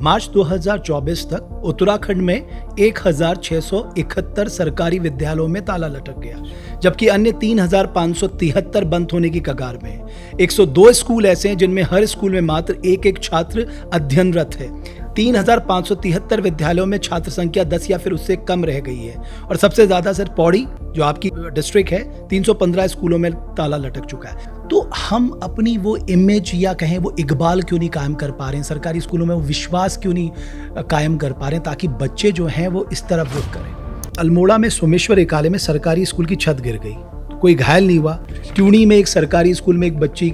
मार्च 2024 तक उत्तराखंड में 1671 सरकारी विद्यालयों में ताला लटक गया, जबकि अन्य 3573 बंद होने की कगार में है। 102 स्कूल ऐसे हैं जिनमें हर स्कूल में मात्र एक छात्र अध्ययनरत है। 3573 विद्यालयों में छात्र संख्या 10 या फिर उससे कम रह गई है। और सबसे ज्यादा सर पौड़ी, जो आपकी डिस्ट्रिक्ट है, 315 स्कूलों में ताला लटक चुका है। तो हम अपनी वो इमेज या कहें वो इकबाल क्यों नहीं कायम कर पा रहे हैं, सरकारी स्कूलों में वो विश्वास क्यों नहीं कायम कर पा रहे हैं, ताकि बच्चे जो हैं वो इस तरफ रुख करें। अल्मोड़ा में सोमेश्वर एकाले में सरकारी स्कूल की छत गिर गई, कोई घायल नहीं हुआ। ट्यूनी में एक सरकारी स्कूल में एक बच्ची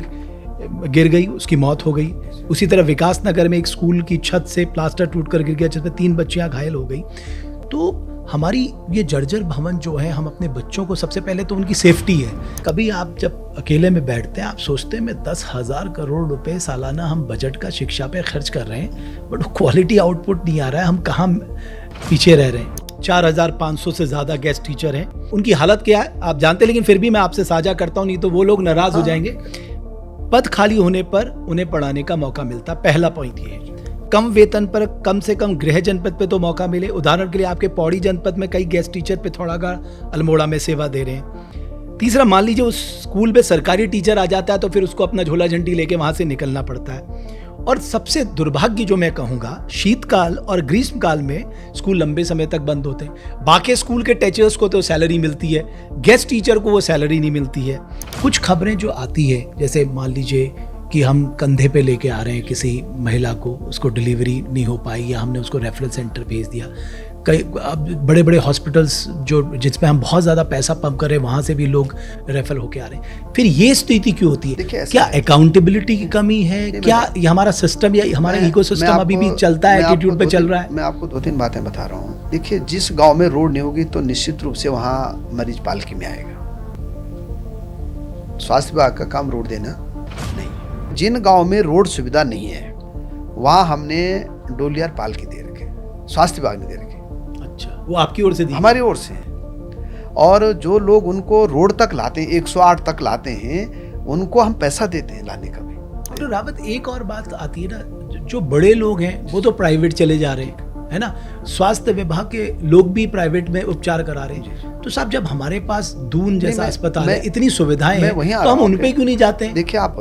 गिर गई, उसकी मौत हो गई। उसी तरह विकास नगर में एक स्कूल की छत से प्लास्टर टूटकर गिर गया, जिसमें 3 बच्चियां घायल हो गई। तो हमारी ये जर्जर भवन जो है, हम अपने बच्चों को सबसे पहले तो उनकी सेफ्टी है। कभी आप जब अकेले में बैठते हैं, आप सोचते हैं मैं 10,000 करोड़ रुपए सालाना हम बजट का शिक्षा पे खर्च कर रहे हैं, बट क्वालिटी आउटपुट नहीं आ रहा है, हम कहाँ पीछे रह रहे हैं। 4,500 से ज्यादा गेस्ट टीचर हैं, उनकी हालत क्या है आप जानते हैं, लेकिन फिर भी मैं आपसे साझा करता हूँ, नहीं तो वो लोग नाराज हो जाएंगे। पद खाली होने पर उन्हें पढ़ाने का मौका मिलता। पहला पॉइंट ये है, कम वेतन पर कम से कम गृह जनपद पे तो मौका मिले। उदाहरण के लिए आपके पौड़ी जनपद में कई गेस्ट टीचर पिथौरागढ़, अल्मोड़ा में सेवा दे रहे हैं। तीसरा, मान लीजिए उस स्कूल में सरकारी टीचर आ जाता है तो फिर उसको अपना झोला झंडी लेके वहां से निकलना पड़ता है। और सबसे दुर्भाग्य जो मैं कहूँगा, शीतकाल और ग्रीष्मकाल में स्कूल लंबे समय तक बंद होते हैं। बाकी स्कूल के टीचर्स को तो सैलरी मिलती है, गेस्ट टीचर को वो सैलरी नहीं मिलती है। कुछ खबरें जो आती है, जैसे मान लीजिए कि हम कंधे पे लेके आ रहे हैं किसी महिला को, उसको डिलीवरी नहीं हो पाई या हमने उसको रेफरल सेंटर भेज दिया। कई अब बड़े बड़े हॉस्पिटल्स जो जिसमें हम बहुत ज़्यादा पैसा पंप कर रहे हैं, वहाँ से भी लोग रेफर होके आ रहे हैं। फिर ये स्थिति क्यों होती है? क्या अकाउंटेबिलिटी की कमी है? क्या ये हमारा सिस्टम या हमारा इकोसिस्टम अभी भी चलता है, एटीट्यूड पे चल रहा है? मैं आपको 2-3 बातें बता रहा हूँ। देखिए, जिस गाँव में रोड नहीं होगी तो निश्चित रूप से वहाँ मरीज पालकी में आएगा। स्वास्थ्य विभाग का काम रोड देना नहीं। जिन गाँव में रोड सुविधा नहीं है वहाँ हमने डोलियार पालकी दे रखे, स्वास्थ्य विभाग ने दे रखे। वो आपकी ओर से दी? हमारी ओर से। और जो लोग उनको रोड तक लाते हैं, 108 तक लाते हैं, उनको हम पैसा देते हैं लाने का भी। डॉक्टर रावत, एक और बात आती है ना, जो बड़े लोग हैं वो तो प्राइवेट चले जा रहे हैं, है ना, स्वास्थ्य विभाग के लोग भी प्राइवेट में उपचार करा रहे हैं। तो साहब, जब हमारे पास दून जैसा अस्पताल है, इतनी सुविधाएं हैं, तो हम उन पे क्यों नहीं जाते हैं? देखिए, आप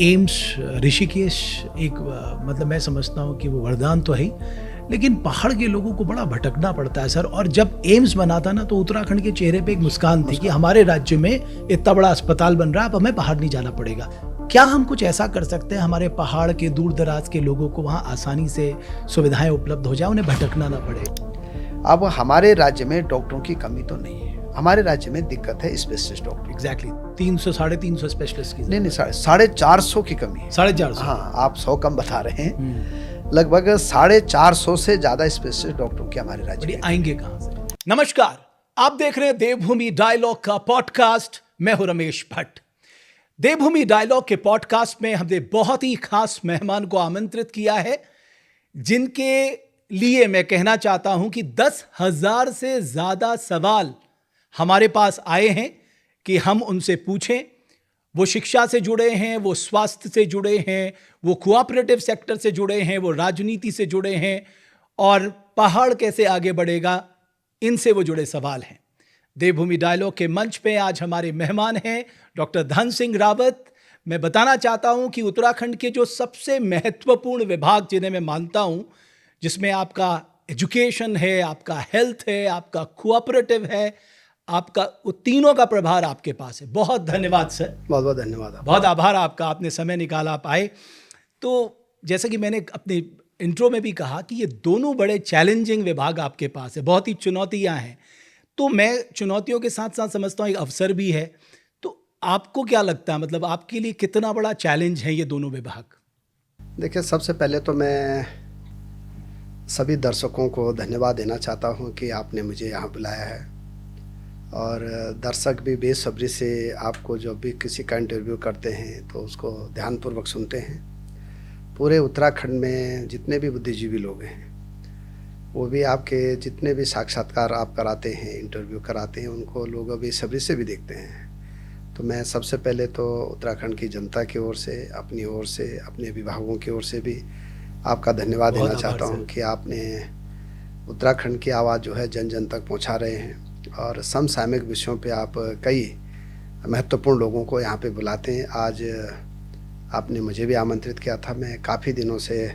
एम्स ऋषिकेश एक मतलब मैं समझता हूँ कि वो वरदान तो है, लेकिन पहाड़ के लोगों को बड़ा भटकना पड़ता है सर। और जब एम्स बना था ना, तो उत्तराखंड के चेहरे पे एक मुस्कान थी कि हमारे राज्य में इतना बड़ा अस्पताल बन रहा है, अब हमें बाहर नहीं जाना पड़ेगा। क्या हम कुछ ऐसा कर सकते हैं हमारे पहाड़ के दूर दराज के लोगों को वहाँ आसानी से सुविधाएं उपलब्ध हो जाए, उन्हें भटकना ना पड़े? अब हमारे राज्य में डॉक्टरों की कमी तो नहीं है, हमारे राज्य में दिक्कत है स्पेशलिस्ट डॉक्टर। एग्जैक्टली 300-350 स्पेशलिस्ट की नहीं 450 की कमी है। 450? हाँ, आप 100 कम बता रहे हैं। लगभग 450 से ज्यादा स्पेशलिस्ट डॉक्टरों की हमारे राज्य में। आएंगे कहां से? नमस्कार, आप देख रहे हैं देवभूमि डायलॉग का पॉडकास्ट। मैं हूं रमेश भट्ट। देवभूमि डायलॉग के पॉडकास्ट में हमने बहुत ही खास मेहमान को आमंत्रित किया है, जिनके लिए मैं कहना चाहता हूं कि 10,000 से ज्यादा सवाल हमारे पास आए हैं कि हम उनसे पूछें। वो शिक्षा से जुड़े हैं, वो स्वास्थ्य से जुड़े हैं, वो कोऑपरेटिव सेक्टर से जुड़े हैं, वो राजनीति से जुड़े हैं, और पहाड़ कैसे आगे बढ़ेगा, इनसे वो जुड़े सवाल हैं। देवभूमि डायलॉग के मंच पे आज हमारे मेहमान हैं डॉक्टर धन सिंह रावत। मैं बताना चाहता हूं कि उत्तराखंड के जो सबसे महत्वपूर्ण विभाग जिन्हें मैं मानता हूं, जिसमें आपका एजुकेशन है, आपका हेल्थ है, आपका कोऑपरेटिव है, आपका तीनों का प्रभार आपके पास है। बहुत धन्यवाद सर। बहुत बहुत धन्यवाद। बहुत आभार आपका, आपने समय निकाला, आप आए। तो जैसा कि मैंने अपने इंट्रो में भी कहा कि ये दोनों बड़े चैलेंजिंग विभाग आपके पास है, बहुत ही चुनौतियां हैं। तो मैं चुनौतियों के साथ साथ समझता हूँ एक अवसर भी है। तो आपको क्या लगता है, मतलब आपके लिए कितना बड़ा चैलेंज है ये दोनों विभाग? देखिए, सबसे पहले तो मैं सभी दर्शकों को धन्यवाद देना चाहता हूँ कि आपने मुझे यहाँ बुलाया है, और दर्शक भी बेसब्री से आपको जब भी किसी का इंटरव्यू करते हैं तो उसको ध्यानपूर्वक सुनते हैं। पूरे उत्तराखंड में जितने भी बुद्धिजीवी लोग हैं, वो भी आपके जितने भी साक्षात्कार आप कराते हैं, इंटरव्यू कराते हैं, उनको लोग बेसब्री से भी देखते हैं। तो मैं सबसे पहले तो उत्तराखंड की जनता की ओर से, अपनी ओर से, अपने विभागों की ओर से भी आपका धन्यवाद बहुत देना आभार चाहता हूँ सर। कि आपने उत्तराखंड की आवाज़ जो है जन जन तक पहुँचा रहे हैं और समसामयिक विषयों पे आप कई महत्वपूर्ण लोगों को यहाँ पे बुलाते हैं। आज आपने मुझे भी आमंत्रित किया था, मैं काफ़ी दिनों से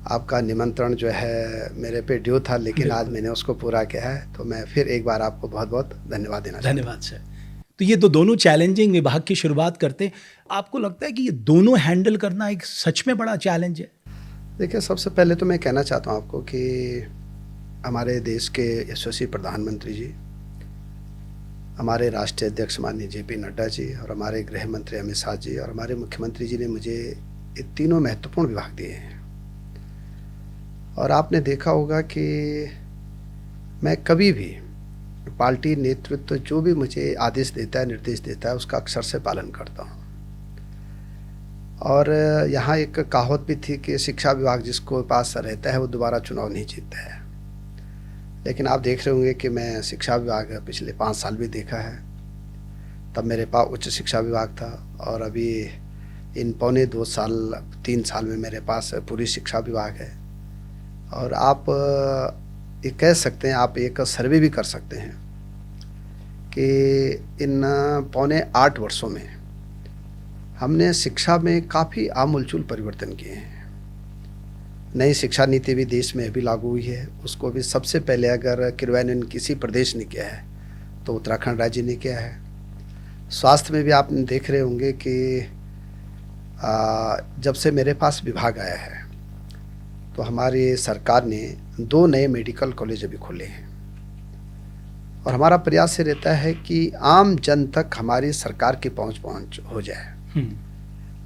आपका निमंत्रण जो है मेरे पे ड्यू था, लेकिन आज बिल्कुल। मैंने उसको पूरा किया है, तो मैं फिर एक बार आपको बहुत-बहुत धन्यवाद देना चाहता हूँ। धन्यवाद सर। तो ये तो दोनों चैलेंजिंग विभाग की शुरुआत करते हैं। आपको लगता है कि ये दोनों हैंडल करना एक सच में बड़ा चैलेंज है? देखिए, सबसे पहले तो मैं कहना चाहता हूँ आपको कि हमारे देश के यशस्वी प्रधानमंत्री जी, हमारे राष्ट्रीय अध्यक्ष माननीय जेपी नड्डा जी और हमारे गृह मंत्री अमित शाह जी और हमारे मुख्यमंत्री जी ने मुझे ये तीनों महत्वपूर्ण विभाग दिए हैं। और आपने देखा होगा कि मैं कभी भी पार्टी नेतृत्व जो भी मुझे आदेश देता है, निर्देश देता है, उसका अक्षर से पालन करता हूँ। और यहाँ एक कहावत भी थी कि शिक्षा विभाग जिसको पास रहता है वो दोबारा चुनाव नहीं जीतता है। लेकिन आप देख रहे होंगे कि मैं शिक्षा विभाग पिछले 5 साल भी देखा है। तब मेरे पास उच्च शिक्षा विभाग था और अभी इन पौने 2 साल 3 साल में मेरे पास पूरी शिक्षा विभाग है। और आप ये कह सकते हैं, आप एक सर्वे भी कर सकते हैं कि इन पौने 8 वर्षों में हमने शिक्षा में काफ़ी आमूलचूल परिवर्तन किए हैं। नई शिक्षा नीति भी देश में अभी लागू हुई है, उसको भी सबसे पहले अगर क्रियान्वयन किसी प्रदेश ने किया है तो उत्तराखंड राज्य ने किया है। स्वास्थ्य में भी आप देख रहे होंगे कि जब से मेरे पास विभाग आया है तो हमारी सरकार ने 2 नए मेडिकल कॉलेज अभी खोले हैं। और हमारा प्रयास ये रहता है कि आम जन तक हमारी सरकार की पहुंच हो जाए।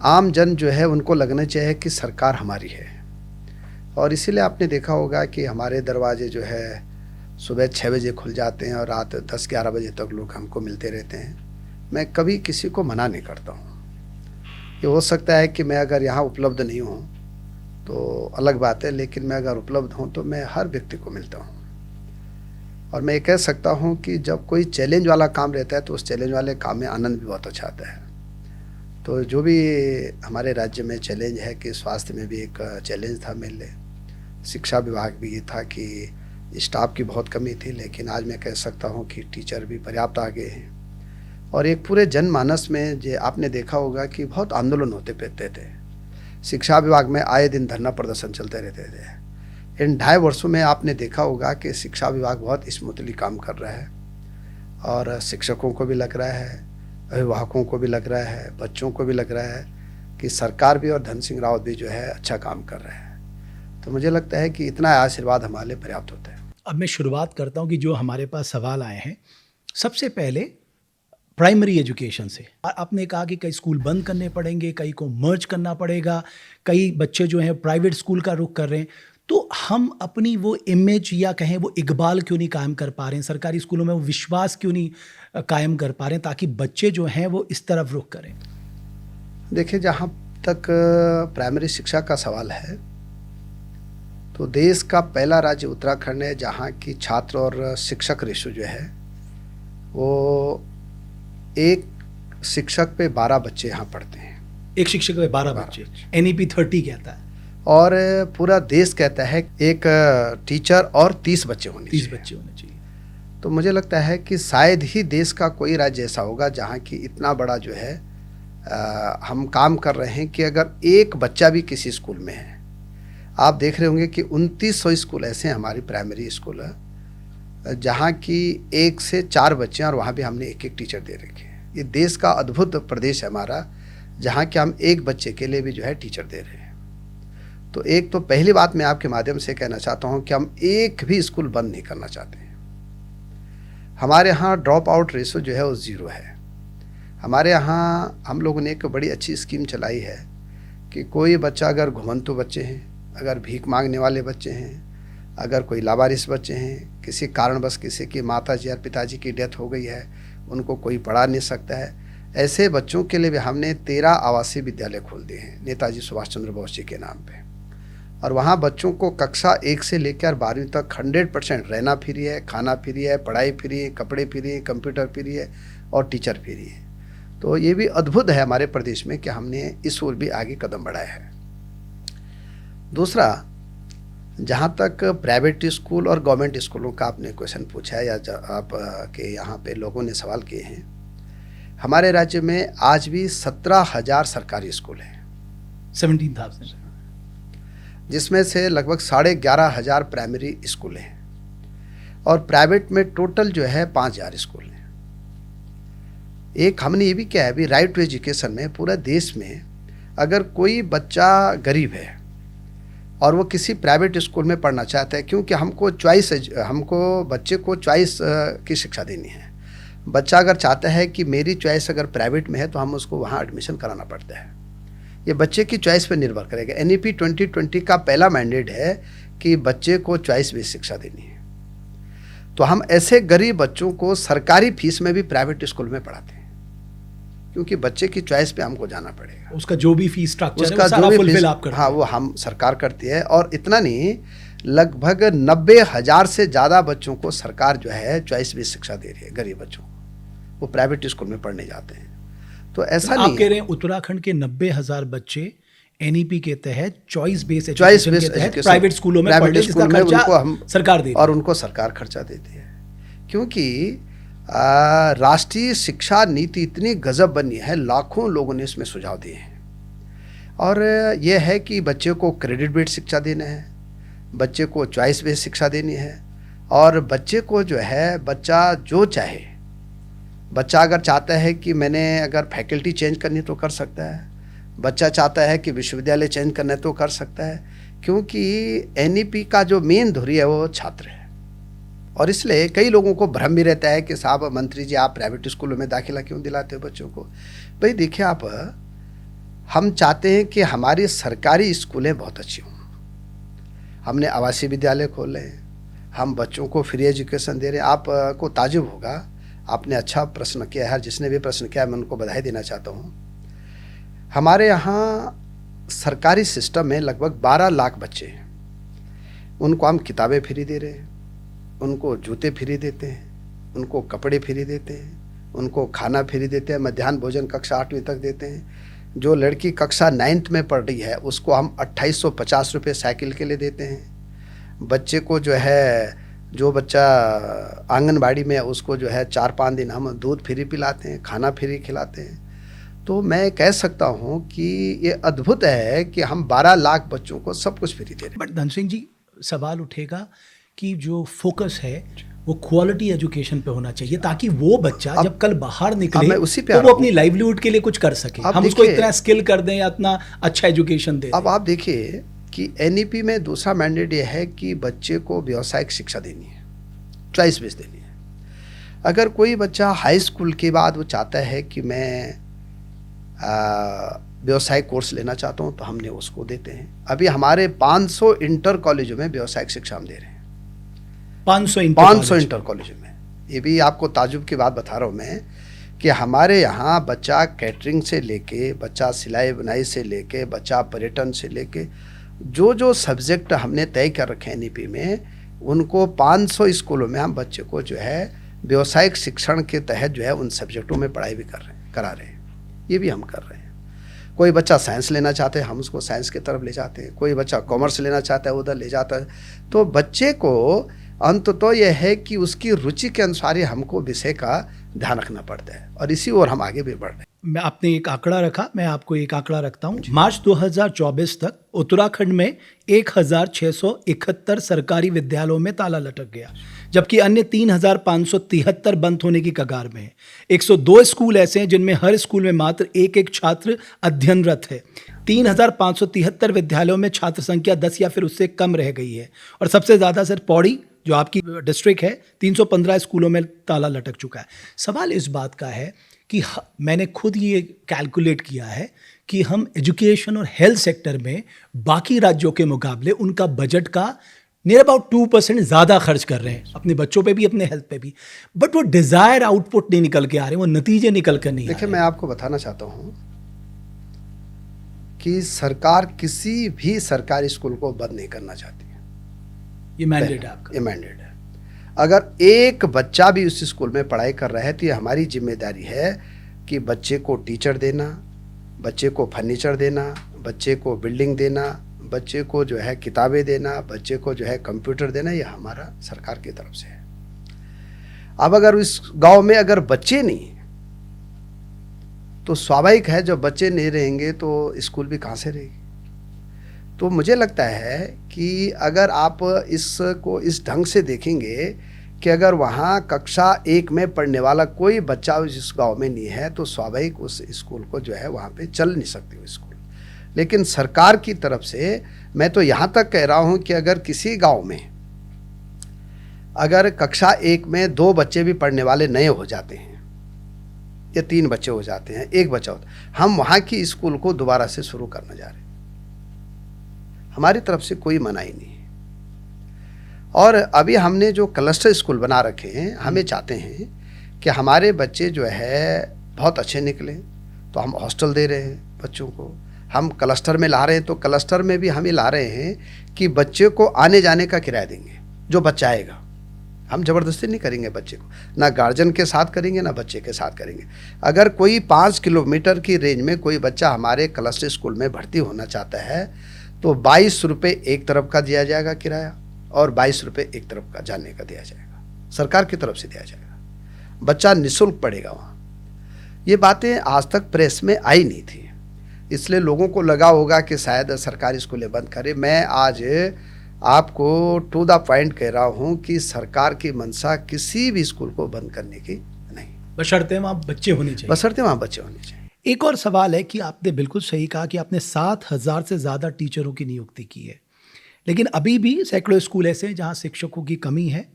आम जन जो है उनको लगना चाहिए कि सरकार हमारी है। और इसीलिए आपने देखा होगा कि हमारे दरवाजे जो है सुबह 6 बजे खुल जाते हैं और रात 10-11 बजे तक लोग हमको मिलते रहते हैं। मैं कभी किसी को मना नहीं करता हूँ। ये हो सकता है कि मैं अगर यहाँ उपलब्ध नहीं हूँ तो अलग बात है, लेकिन मैं अगर उपलब्ध हूँ तो मैं हर व्यक्ति को मिलता हूँ। और मैं ये कह सकता हूँ कि जब कोई चैलेंज वाला काम रहता है तो उस चैलेंज वाले काम में आनंद भी बहुत अच्छा आता है। तो जो भी हमारे राज्य में चैलेंज है कि स्वास्थ्य में भी एक चैलेंज था मेरे लिए, शिक्षा विभाग भी ये था कि स्टाफ की बहुत कमी थी, लेकिन आज मैं कह सकता हूँ कि टीचर भी पर्याप्त आ गए हैं। और एक पूरे जनमानस में जो आपने देखा होगा कि बहुत आंदोलन होते रहते थे। शिक्षा विभाग में आए दिन धरना प्रदर्शन चलते रहते थे। इन 2.5 वर्षों में आपने देखा होगा कि शिक्षा विभाग बहुत स्मूथली काम कर रहा है और शिक्षकों को भी लग रहा है, अभिभावकों को भी लग रहा है, बच्चों को भी लग रहा है कि सरकार भी और धन सिंह रावत भी जो है अच्छा काम कर रहा है। तो मुझे लगता है कि इतना आशीर्वाद हमारे लिए पर्याप्त होता है। अब मैं शुरुआत करता हूँ कि जो हमारे पास सवाल आए हैं, सबसे पहले प्राइमरी एजुकेशन से। आपने कहा कि कई स्कूल बंद करने पड़ेंगे, कई को मर्ज करना पड़ेगा, कई बच्चे जो हैं प्राइवेट स्कूल का रुख कर रहे हैं। तो हम अपनी वो इमेज या कहें वो इकबाल क्यों नहीं कायम कर पा रहे हैं, सरकारी स्कूलों में वो विश्वास क्यों नहीं कायम कर पा रहे हैं ताकि बच्चे जो हैं वो इस तरफ रुख करें? देखिए, जहाँ तक प्राइमरी शिक्षा का सवाल है तो देश का पहला राज्य उत्तराखंड है जहाँ की छात्र और शिक्षक रेशो जो है वो एक शिक्षक पे 12 बच्चे यहाँ पढ़ते हैं। एक शिक्षक पे 12 बच्चे, NEP 30 कहता है। और पूरा देश कहता है एक टीचर और 30 बच्चे होने 30 चाहिए। बच्चे होने चाहिए। तो मुझे लगता है कि शायद ही देश का कोई राज्य ऐसा होगा जहाँ की इतना बड़ा जो है हम काम कर रहे हैं कि अगर एक बच्चा भी किसी स्कूल में है। आप देख रहे होंगे कि 2900 स्कूल ऐसे हैं हमारी प्राइमरी स्कूल है जहाँ की 1 से 4 बच्चे हैं और वहाँ भी हमने एक टीचर दे रखे हैं। ये देश का अद्भुत प्रदेश है हमारा, जहाँ कि हम एक बच्चे के लिए भी जो है टीचर दे रहे हैं। तो एक तो पहली बात मैं आपके माध्यम से कहना चाहता हूँ कि हम एक भी स्कूल बंद नहीं करना चाहते हैं। हमारे यहाँ ड्रॉप आउट रेशो जो है वो 0 है। हमारे यहाँ हम लोगों ने एक बड़ी अच्छी स्कीम चलाई है कि कोई बच्चा अगर घुमंतु बच्चे हैं, अगर भीख मांगने वाले बच्चे हैं, अगर कोई लावारिस बच्चे हैं, किसी कारणवश किसी की माताजी या पिताजी की डेथ हो गई है, उनको कोई पढ़ा नहीं सकता है, ऐसे बच्चों के लिए भी हमने 13 आवासीय विद्यालय खोल दिए हैं नेताजी सुभाष चंद्र बोस जी के नाम पे। और वहाँ बच्चों को कक्षा 1 से लेकर 12वीं तक 100% रहना फ्री है, खाना फ्री है, पढ़ाई फ्री है, कपड़े फ्री है, कंप्यूटर फ्री है और टीचर फ्री है। तो ये भी अद्भुत है हमारे प्रदेश में कि हमने इस ओर भी आगे कदम बढ़ाया है। दूसरा, जहाँ तक प्राइवेट स्कूल और गवर्नमेंट स्कूलों का आपने क्वेश्चन पूछा है या आप के यहाँ पे लोगों ने सवाल किए हैं, हमारे राज्य में आज भी 17,000 सरकारी स्कूल हैं, 17,000, जिसमें से लगभग 11,500 प्राइमरी स्कूल हैं और प्राइवेट में टोटल जो है 5,000 स्कूल हैं। एक हमने ये भी किया है, अभी राइट टू एजुकेशन में पूरे देश में अगर कोई बच्चा गरीब है और वो किसी प्राइवेट स्कूल में पढ़ना चाहता है, क्योंकि हमको बच्चे को चॉइस की शिक्षा देनी है। बच्चा अगर चाहता है कि मेरी चॉइस अगर प्राइवेट में है तो हम उसको वहाँ एडमिशन कराना पड़ता है। ये बच्चे की चॉइस पर निर्भर करेगा। NEP 2020 का पहला मैंडेट है कि बच्चे को चॉइस बेस्ड शिक्षा देनी है। तो हम ऐसे गरीब बच्चों को सरकारी फीस में भी प्राइवेट स्कूल में पढ़ाते हैं, क्योंकि बच्चे की चॉइस पे हमको जाना पड़ेगा। उसका जो भी फीस स्ट्रक्चर है उसका वो सारा जो भी फुलफिल फीस, आप करते हाँ, हैं। वो हम सरकार करती है। और इतना नहीं, लगभग 90,000 से ज़्यादा बच्चों को सरकार जो है चॉइस बेस्ड शिक्षा दे रही है। गरीब बच्चों को वो प्राइवेट स्कूल में पढ़ने जाते हैं। तो ऐसा नहीं आप कह रहे हैं उत्तराखंड के 90,000 बच्चे NEP के तहत choice based choice education based के तहत एजुकेशन प्राइवेट स्कूलों में पढ़ते हैं, जिसका खर्चा उनको हम सरकार देती है और उनको सरकार खर्चा देती है। क्योंकि राष्ट्रीय शिक्षा नीति इतनी गजब बनी है, लाखों लोगों ने इसमें सुझाव दिए हैं। और यह है कि बच्चे को क्रेडिट बेस्ड शिक्षा देना है, बच्चे को चॉइस बेस्ड शिक्षा देनी है, और बच्चे को जो है बच्चा जो चाहे, बच्चा अगर चाहता है कि मैंने अगर फैकल्टी चेंज करनी तो कर सकता है, बच्चा चाहता है कि विश्वविद्यालय चेंज करना है तो कर सकता है, क्योंकि NEP का जो मेन धुरी है वो छात्र है। और इसलिए कई लोगों को भ्रम भी रहता है कि साहब मंत्री जी आप प्राइवेट स्कूलों में दाखिला क्यों दिलाते हो बच्चों को। भाई देखिए आप, हम चाहते हैं कि हमारी सरकारी स्कूलें बहुत अच्छी हों। हमने आवासीय विद्यालय खोले हैं, हम बच्चों को फ्री एजुकेशन दे रहे हैं। आपको ताजुब होगा, आपने अच्छा प्रश्न किया है, जिसने भी प्रश्न किया मैं उनको बधाई देना चाहता हूँ। हमारे यहाँ सरकारी सिस्टम में लगभग 12 लाख बच्चे हैं, उनको हम किताबें फ्री दे रहे हैं, उनको जूते फ्री देते हैं, उनको कपड़े फ्री देते हैं, उनको खाना फ्री देते हैं, मध्याह्न भोजन कक्षा 8वीं तक देते हैं। जो लड़की कक्षा 9th में पढ़ रही है उसको हम 2850 रुपये साइकिल के लिए देते हैं। बच्चे को जो है, जो बच्चा आंगनबाड़ी में है उसको जो है 4-5 दिन हम दूध फ्री पिलाते हैं, खाना फ्री खिलाते हैं। तो मैं कह सकता हूँ कि ये अद्भुत है कि हम 12 लाख बच्चों को सब कुछ फ्री दे रहे हैं। बट धन सिंह जी, सवाल उठेगा कि जो फोकस है वो क्वालिटी एजुकेशन पे होना चाहिए, ताकि वो बच्चा जब कल बाहर निकले मैं उसी पे तो वो अपनी लाइवलीहुड के लिए कुछ कर सके। हम उसको इतना स्किल कर दें या इतना अच्छा एजुकेशन दें। अब आप देखिए कि NEP में दूसरा मैंडेट ये है कि बच्चे को व्यावसायिक शिक्षा देनी है, चॉइस बेस्ड देनी है। अगर कोई बच्चा हाई स्कूल के बाद वो चाहता है कि मैं व्यवसायिक कोर्स लेना चाहता हूँ तो हमने उसको देते हैं। अभी हमारे 500 इंटर कॉलेजों में व्यावसायिक शिक्षा हम दे रहे हैं। 500 इंटर कॉलेजों में। ये भी आपको ताजुब की बात बता रहा हूँ मैं कि हमारे यहाँ बच्चा कैटरिंग से लेके, बच्चा सिलाई बुनाई से लेके, बच्चा पर्यटन से लेके, जो जो सब्जेक्ट हमने तय कर रखे हैं NEP में, उनको 500 स्कूलों में हम बच्चे को जो है व्यावसायिक शिक्षण के तहत जो है उन सब्जेक्टों में पढ़ाई भी करा रहे हैं। ये भी हम कर रहे हैं। कोई बच्चा साइंस लेना चाहते हैं, हम उसको साइंस की तरफ ले जाते हैं। कोई बच्चा कॉमर्स लेना चाहता है, उधर ले जाता है। तो बच्चे को अंततः यह है कि उसकी रुचि के अनुसार ही हमको विषय का ध्यान रखना पड़ता है, और इसी ओर हम आगे भी बढ़ रहे हैं। मैं आपने एक आंकड़ा रखा, मैं आपको एक आंकड़ा रखता हूँ। मार्च 2024 तक उत्तराखंड में 1,671 सरकारी विद्यालयों में ताला लटक गया, जबकि अन्य 3,573 बंद होने की कगार में है। 102 स्कूल ऐसे हैं जिनमें हर स्कूल में मात्र एक छात्र अध्ययनरत है। 3,573 विद्यालयों में छात्र संख्या 10 या फिर उससे कम रह गई है। और सबसे ज़्यादा सर पौड़ी, जो आपकी डिस्ट्रिक्ट है, 315 स्कूलों में ताला लटक चुका है। सवाल इस बात का है कि मैंने खुद ये कैलकुलेट किया है कि हम एजुकेशन और हेल्थ सेक्टर में बाकी राज्यों के मुकाबले उनका बजट का नियर अबाउट 2% ज़्यादा खर्च कर रहे हैं, अपने बच्चों पे भी, अपने हेल्थ पे भी। बट वो डिज़ायर आउटपुट नहीं निकल के आ रहे, वो नतीजे निकल कर नहीं आ रहे। देखिए, मैं आपको बताना चाहता हूँ कि सरकार किसी भी सरकारी स्कूल को बंद नहीं करना चाहती है। ये मैंडेट है आपका। ये मैंडेट है। अगर एक बच्चा भी उस स्कूल में पढ़ाई कर रहा है तो ये हमारी जिम्मेदारी है कि बच्चे को टीचर देना, बच्चे को फर्नीचर देना, बच्चे को बिल्डिंग देना, बच्चे को जो है किताबें देना, बच्चे को जो है कंप्यूटर देना, ये हमारा सरकार की तरफ से है। अब अगर इस गांव में अगर बच्चे नहीं तो स्वाभाविक है जब बच्चे नहीं रहेंगे तो स्कूल भी कहाँ से रहेगी। तो मुझे लगता है कि अगर आप इसको इस ढंग से देखेंगे कि अगर वहाँ कक्षा 1 में पढ़ने वाला कोई बच्चा इस गांव में नहीं है तो स्वाभाविक उस स्कूल को जो है वहाँ पे चल नहीं सकती वो स्कूल। लेकिन सरकार की तरफ से मैं तो यहाँ तक कह रहा हूँ कि अगर किसी गांव में अगर कक्षा 1 में 2 बच्चे भी पढ़ने वाले नए हो जाते हैं या 3 बच्चे हो जाते हैं, 1 बच्चा होता है, हम वहाँ की स्कूल को दोबारा से शुरू करने जा रहे हैं। हमारी तरफ से कोई मनाही नहीं है। और अभी हमने जो क्लस्टर स्कूल बना रखे हैं, हमें चाहते हैं कि हमारे बच्चे जो है बहुत अच्छे निकले, तो हम हॉस्टल दे रहे हैं बच्चों को, हम क्लस्टर में ला रहे हैं, तो क्लस्टर में भी हम ये ला रहे हैं कि बच्चे को आने जाने का किराया देंगे। जो बच्चा आएगा, हम ज़बरदस्ती नहीं करेंगे बच्चे को, ना गार्जियन के साथ करेंगे ना बच्चे के साथ करेंगे। अगर कोई 5 किलोमीटर की रेंज में कोई बच्चा हमारे क्लस्टर स्कूल में भर्ती होना चाहता है तो 22 रुपये एक तरफ का दिया जाएगा किराया और 22 रुपये एक तरफ का जाने का दिया जाएगा, सरकार की तरफ से दिया जाएगा। बच्चा निःशुल्क पढ़ेगा वहाँ। ये बातें आज तक प्रेस में आई नहीं थी, इसलिए लोगों को लगा होगा कि शायद सरकारी स्कूलें बंद करें। मैं आज आपको टू द पॉइंट कह रहा हूँ कि सरकार की मंशा किसी भी स्कूल को बंद करने की नहीं, बशर्ते वहाँ बच्चे होने चाहिए। बशर्ते वहाँ बच्चे होने चाहिए। एक और सवाल है कि आपने बिल्कुल सही कहा कि आपने 7,000 से ज़्यादा टीचरों की नियुक्ति की है, लेकिन अभी भी सैकड़ों स्कूल ऐसे हैं जहाँ शिक्षकों की कमी है।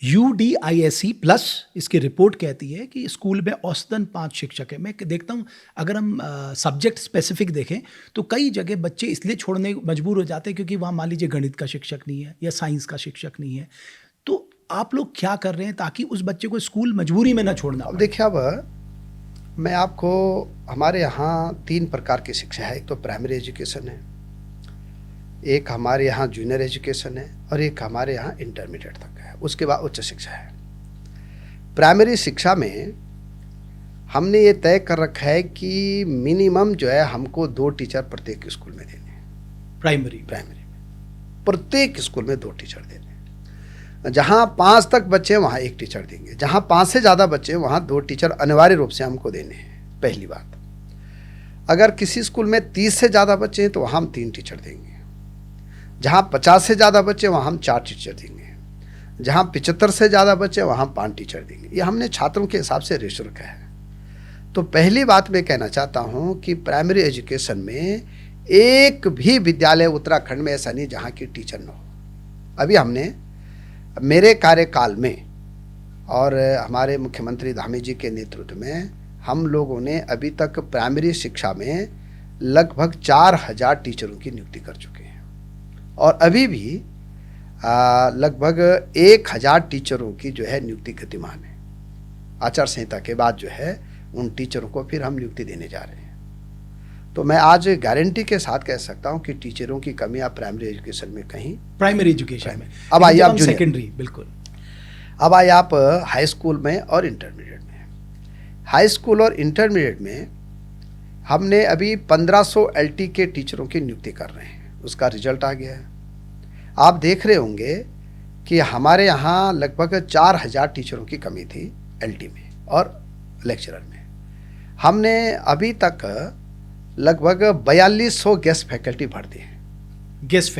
UDISE प्लस इसकी रिपोर्ट कहती है कि स्कूल में औसतन 5 शिक्षक है। मैं देखता हूँ अगर हम सब्जेक्ट स्पेसिफिक देखें तो कई जगह बच्चे इसलिए छोड़ने मजबूर हो जाते हैं क्योंकि वहाँ मान लीजिए गणित का शिक्षक नहीं है या साइंस का शिक्षक नहीं है। तो आप लोग क्या कर रहे हैं ताकि उस बच्चे को स्कूल मजबूरी में ना छोड़ना पड़े? देखिए, अब मैं आपको, हमारे यहाँ 3 प्रकार की शिक्षा है। एक तो प्राइमरी एजुकेशन है, एक हमारे यहाँ जूनियर एजुकेशन है और एक हमारे यहाँ इंटरमीडिएट तक है, उसके बाद उच्च शिक्षा है। प्राइमरी शिक्षा में हमने ये तय कर रखा है कि मिनिमम जो है हमको 2 टीचर प्रत्येक स्कूल में देने हैं। प्राइमरी में प्रत्येक स्कूल में 2 टीचर देने हैं। जहाँ 5 तक बच्चे वहाँ 1 टीचर देंगे, जहाँ 5 से ज़्यादा बच्चे वहाँ 2 टीचर अनिवार्य रूप से हमको देने हैं। पहली बात, अगर किसी स्कूल में 30 से ज़्यादा बच्चे हैं तो वहाँ हम 3 टीचर देंगे, जहाँ 50 से ज़्यादा बच्चे वहाँ हम 4 टीचर देंगे, जहाँ 75 से ज़्यादा बच्चे वहाँ हम 5 टीचर देंगे। ये हमने छात्रों के हिसाब से रेशो रखा है। तो पहली बात मैं कहना चाहता हूँ कि प्राइमरी एजुकेशन में एक भी विद्यालय उत्तराखंड में ऐसा नहीं जहाँ की टीचर न हो। अभी हमने मेरे कार्यकाल में और हमारे मुख्यमंत्री धामी जी के नेतृत्व में हम लोगों ने अभी तक प्राइमरी शिक्षा में लगभग 4,000 टीचरों की नियुक्ति कर चुके हैं और अभी भी लगभग 1,000 टीचरों की जो है नियुक्ति गतिमान है। आचार संहिता के बाद जो है उन टीचरों को फिर हम नियुक्ति देने जा रहे हैं। तो मैं आज गारंटी के साथ कह सकता हूं कि टीचरों की कमी आप प्राइमरी एजुकेशन में कहीं, प्राइमरी एजुकेशन में, अब आइए आप सेकेंडरी, बिल्कुल अब आइए आप हाई स्कूल में और इंटरमीडिएट में। हाई स्कूल और इंटरमीडिएट में हमने अभी 1500 LT के टीचरों की नियुक्ति कर रहे हैं, उसका रिजल्ट आ गया है। आप देख रहे होंगे कि हमारे यहाँ लगभग 4,000 टीचरों की कमी थी LT में और लेक्चरर में। हमने अभी तक लगभग 4200 गेस्ट फैकल्टी भर दिए हैं। गेस्ट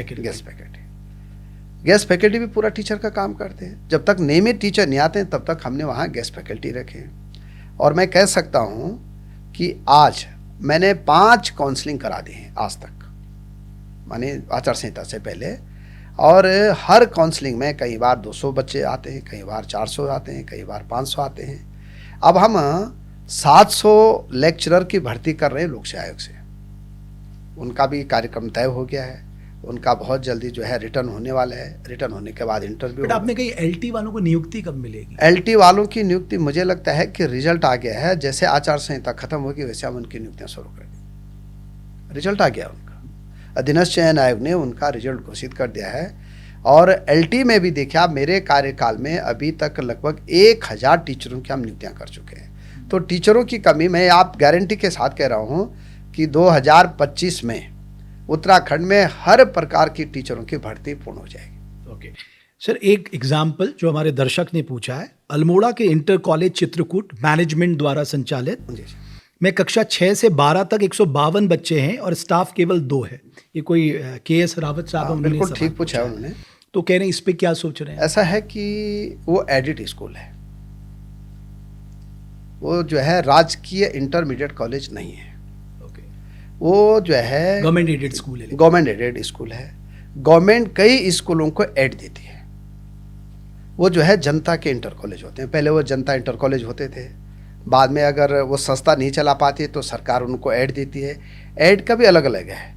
फैकल्टी भी पूरा टीचर का काम करते हैं। जब तक नियमित टीचर नहीं आते हैं तब तक हमने वहाँ गेस्ट फैकल्टी रखे हैं। और मैं कह सकता हूँ कि आज मैंने 5 काउंसलिंग करा दी हैं आज तक, माने आचार संहिता से पहले। और हर काउंसलिंग में कई बार 200 बच्चे आते हैं, कई बार 400 आते हैं, कई बार 500 आते हैं। अब हम 700 लेक्चरर की भर्ती कर रहे हैं लोक सेवा आयोग से। उनका भी कार्यक्रम तय हो गया है, उनका बहुत जल्दी जो है रिटर्न होने वाला है। रिटर्न होने के बाद इंटरव्यू। बट आपने कही LT वालों को नियुक्ति कब मिलेगी? LT वालों की नियुक्ति मुझे लगता है कि रिजल्ट आ गया है। जैसे आचार संहिता खत्म होगी वैसे हम उनकी नियुक्तियां शुरू कर देंगे। रिजल्ट आ गया उनका, अधीनस्थ चयन आयोग ने उनका रिजल्ट घोषित कर दिया है। और LT में भी देखिए आप, मेरे कार्यकाल में अभी तक लगभग 1,000 टीचरों की हम नियुक्तियां कर चुके हैं। तो टीचरों की कमी, मैं आप गारंटी के साथ कह रहा हूं कि 2025 में उत्तराखंड में हर प्रकार की टीचरों की भर्ती पूर्ण हो जाएगी। ओके सर, एक एग्जाम्पल जो हमारे दर्शक ने पूछा है, अल्मोड़ा के इंटर कॉलेज चित्रकूट मैनेजमेंट द्वारा संचालित जी जी। में कक्षा 6 से 12 तक 152 बच्चे हैं और स्टाफ केवल 2 है। ये कोई के.एस. रावत साहब हाँ, उन्होंने बिल्कुल सवाल ठीक पूछा है। उन्होंने। तो कह रहे हैं इस पे क्या सोच रहे हैं? ऐसा है कि वो एडिड स्कूल है, वो जो है राजकीय इंटरमीडिएट कॉलेज नहीं है। ओके, वो जो है गवर्नमेंट एडेड स्कूल है। गवर्नमेंट एडेड स्कूल है। गवर्नमेंट कई स्कूलों को एड देती है। वो जो है जनता के इंटर कॉलेज होते हैं। पहले वो जनता इंटर कॉलेज होते थे, बाद में अगर वो संस्था नहीं चला पाती तो सरकार उनको ऐड देती है। ऐड का भी अलग अलग है,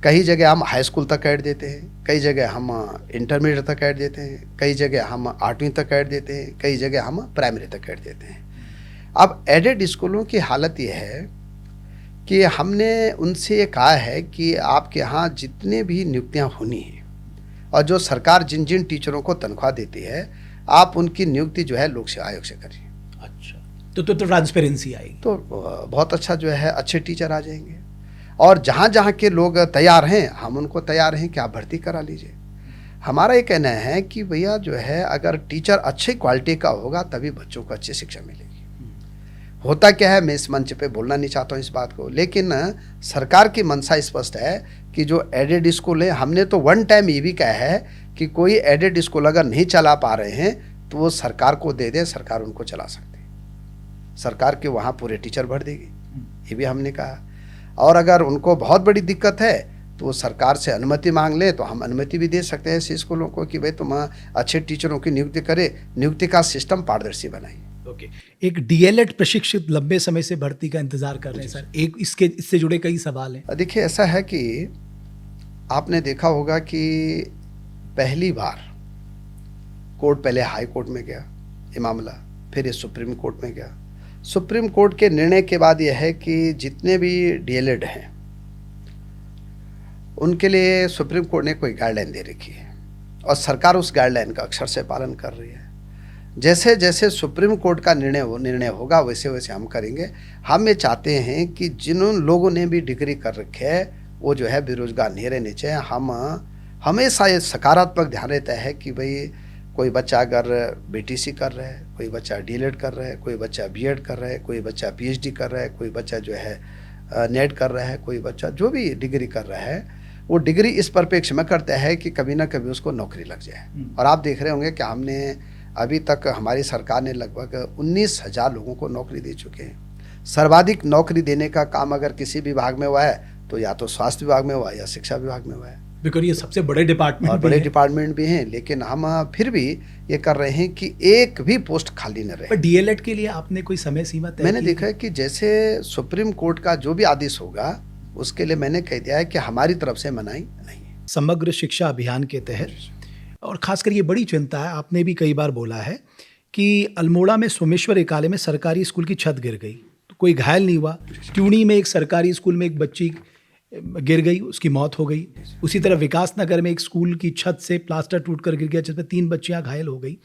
कई जगह हम हाई स्कूल तक ऐड देते हैं, कई जगह हम इंटरमीडिएट तक ऐड देते हैं, कई जगह हम 8वीं तक ऐड देते हैं, कई जगह हम प्राइमरी तक ऐड देते हैं। अब एडेड स्कूलों की हालत ये है कि हमने उनसे ये कहा है कि आपके यहाँ जितने भी नियुक्तियाँ होनी हैं और जो सरकार जिन जिन टीचरों को तनख्वाह देती है, आप उनकी नियुक्ति जो है लोक सेवा आयोग से करिए। अच्छा, तो ट्रांसपेरेंसी आएगी, तो बहुत अच्छा जो है अच्छे टीचर आ जाएंगे। और जहाँ जहाँ के लोग तैयार हैं, हम उनको तैयार हैं कि आप भर्ती करा लीजिए। हमारा ये कहना है कि भैया जो है अगर टीचर अच्छी क्वालिटी का होगा तभी बच्चों को अच्छी शिक्षा मिलेगी। होता क्या है, मैं इस मंच पे बोलना नहीं चाहता हूँ इस बात को, लेकिन सरकार की मंशा स्पष्ट है कि जो एडेड स्कूल है, हमने तो वन टाइम ये भी कहा है कि कोई एडेड स्कूल अगर नहीं चला पा रहे हैं तो वो सरकार को दे दें, सरकार उनको चला सकती है। सरकार के वहाँ पूरे टीचर भर देगी, ये भी हमने कहा। और अगर उनको बहुत बड़ी दिक्कत है तो वो सरकार से अनुमति मांग ले, तो हम अनुमति भी दे सकते हैं ऐसे स्कूलों को कि भाई तुम अच्छे टीचरों की नियुक्ति करे, नियुक्ति का सिस्टम पारदर्शी बनाइए। ओके, एक डीएलएड प्रशिक्षित लंबे समय से भर्ती का इंतजार कर रहे हैं सर, एक इससे जुड़े कई सवाल हैं। देखिए ऐसा है कि आपने देखा होगा कि पहली बार कोर्ट, पहले हाई कोर्ट में गया ये मामला, फिर ये सुप्रीम कोर्ट में गया। सुप्रीम कोर्ट के निर्णय के बाद यह है कि जितने भी डीएलएड हैं उनके लिए सुप्रीम कोर्ट ने कोई गाइडलाइन दे रखी है और सरकार उस गाइडलाइन का अक्षर से पालन कर रही है। जैसे जैसे सुप्रीम कोर्ट का निर्णय होगा वैसे वैसे हम करेंगे। हम ये चाहते हैं कि जिन लोगों ने भी डिग्री कर रखे है वो जो है बेरोजगार नहीं रहने चाहिए। हम हमेशा ये सकारात्मक ध्यान रहता है कि भाई कोई बच्चा अगर बीटीसी कर रहा है, कोई बच्चा डीएलएड कर रहा है, कोई बच्चा बीएड कर रहा है, कोई बच्चा पीएचडी कर रहा है, कोई बच्चा जो है नेट कर रहा है, कोई बच्चा जो भी डिग्री कर रहा है, वो डिग्री इस परिप्रेक्ष्य में करता है कि कभी ना कभी उसको नौकरी लग जाए। और आप देख रहे होंगे कि हमने अभी तक, हमारी सरकार ने लगभग 19,000 लोगों को नौकरी दे चुके हैं। सर्वाधिक नौकरी देने का काम अगर किसी विभाग में हुआ है तो या तो स्वास्थ्य विभाग में हुआ या शिक्षा विभाग में हुआ है। बिकॉज ये सबसे बड़े डिपार्टमेंट और बड़े डिपार्टमेंट भी हैं, लेकिन हम फिर भी ये कर रहे हैं कि एक भी पोस्ट खाली न रहे। पर डीएलएड के लिए आपने कोई समय सीमा तय मैंने की? देखा है कि जैसे सुप्रीम कोर्ट का जो भी आदेश होगा उसके लिए मैंने कह दिया है कि हमारी तरफ से मनाही नहीं है। समग्र शिक्षा अभियान के तहत, और खासकर ये बड़ी चिंता है, आपने भी कई बार बोला है कि अल्मोड़ा में सोमेश्वर एकाले में सरकारी स्कूल की छत गिर गई, तो कोई घायल नहीं हुआ। ट्यूणी में एक सरकारी स्कूल में एक बच्ची गिर गई, उसकी मौत हो गई। उसी तरह विकास नगर में एक स्कूल की छत से प्लास्टर टूटकर गिर गया जिसमें 3 बच्चियां घायल हो गई।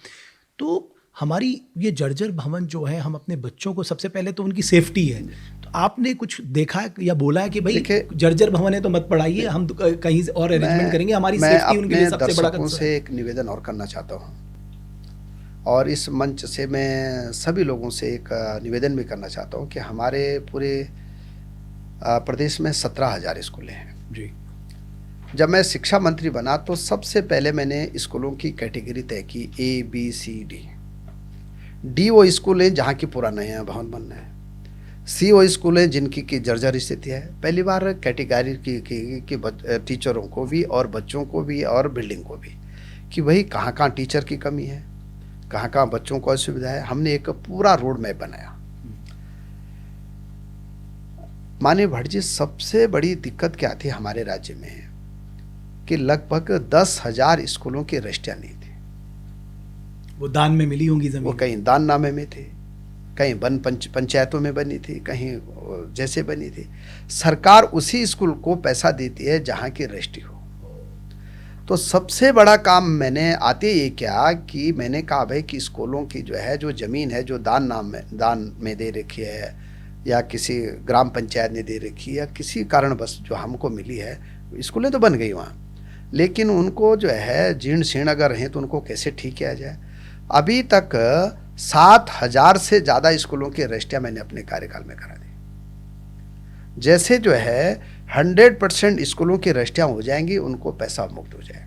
तो हमारी ये जर्जर भवन जो है, हम अपने बच्चों को सबसे पहले तो उनकी सेफ्टी है। तो आपने कुछ देखा है या बोला है कि भाई जर्जर भवन है तो मत पढ़ाइए, हम कहीं और अरेंजमेंट करेंगे, हमारी सेफ्टी उनके लिए सबसे बड़ा कंसर्न है। से एक निवेदन और करना चाहता हूँ और इस मंच से मैं सभी लोगों से एक निवेदन भी करना चाहता हूँ कि हमारे पूरे प्रदेश में 17,000 स्कूलें हैं जी। जब मैं शिक्षा मंत्री बना तो सबसे पहले मैंने स्कूलों की कैटेगरी तय की, ABCD। D वो स्कूल है जहाँ की पूरा नया भवन बनना है, C वो स्कूल है जिनकी की जर्जर स्थिति है। पहली बार कैटेगरी की टीचरों को भी और बच्चों को भी और बिल्डिंग को भी कि भाई कहाँ कहाँ टीचर की कमी है, कहाँ कहाँ बच्चों को असुविधा है। हमने एक पूरा रोड मैप बनाया। माननीय भट्ट जी, सबसे बड़ी दिक्कत क्या थी हमारे राज्य में कि लगभग 10,000 स्कूलों की रजिस्ट्रियाँ नहीं थी। वो दान में मिली होंगी जमीन, वो कहीं दान नामे में थे, कहीं वन पंचायतों में बनी थी, कहीं जैसे बनी थी। सरकार उसी स्कूल को पैसा देती है जहाँ की रजिस्ट्री हो। तो सबसे बड़ा काम मैंने आते ये क्या कि मैंने कहा भाई कि स्कूलों की जो है जो ज़मीन है जो दान में दे रखी है या किसी ग्राम पंचायत ने दे रखी है या किसी कारणवश जो हमको मिली है, स्कूलें तो बन गई वहाँ, लेकिन उनको जो है जीर्ण शीर्ण अगर हैं तो उनको कैसे ठीक किया जाए। अभी तक 7,000 से ज़्यादा स्कूलों की रजिस्ट्रियाँ मैंने अपने कार्यकाल में करा दी। जैसे जो है 100% स्कूलों की रजिस्ट्रियाँ हो जाएंगी, उनको पैसा मुक्त हो जाएगा।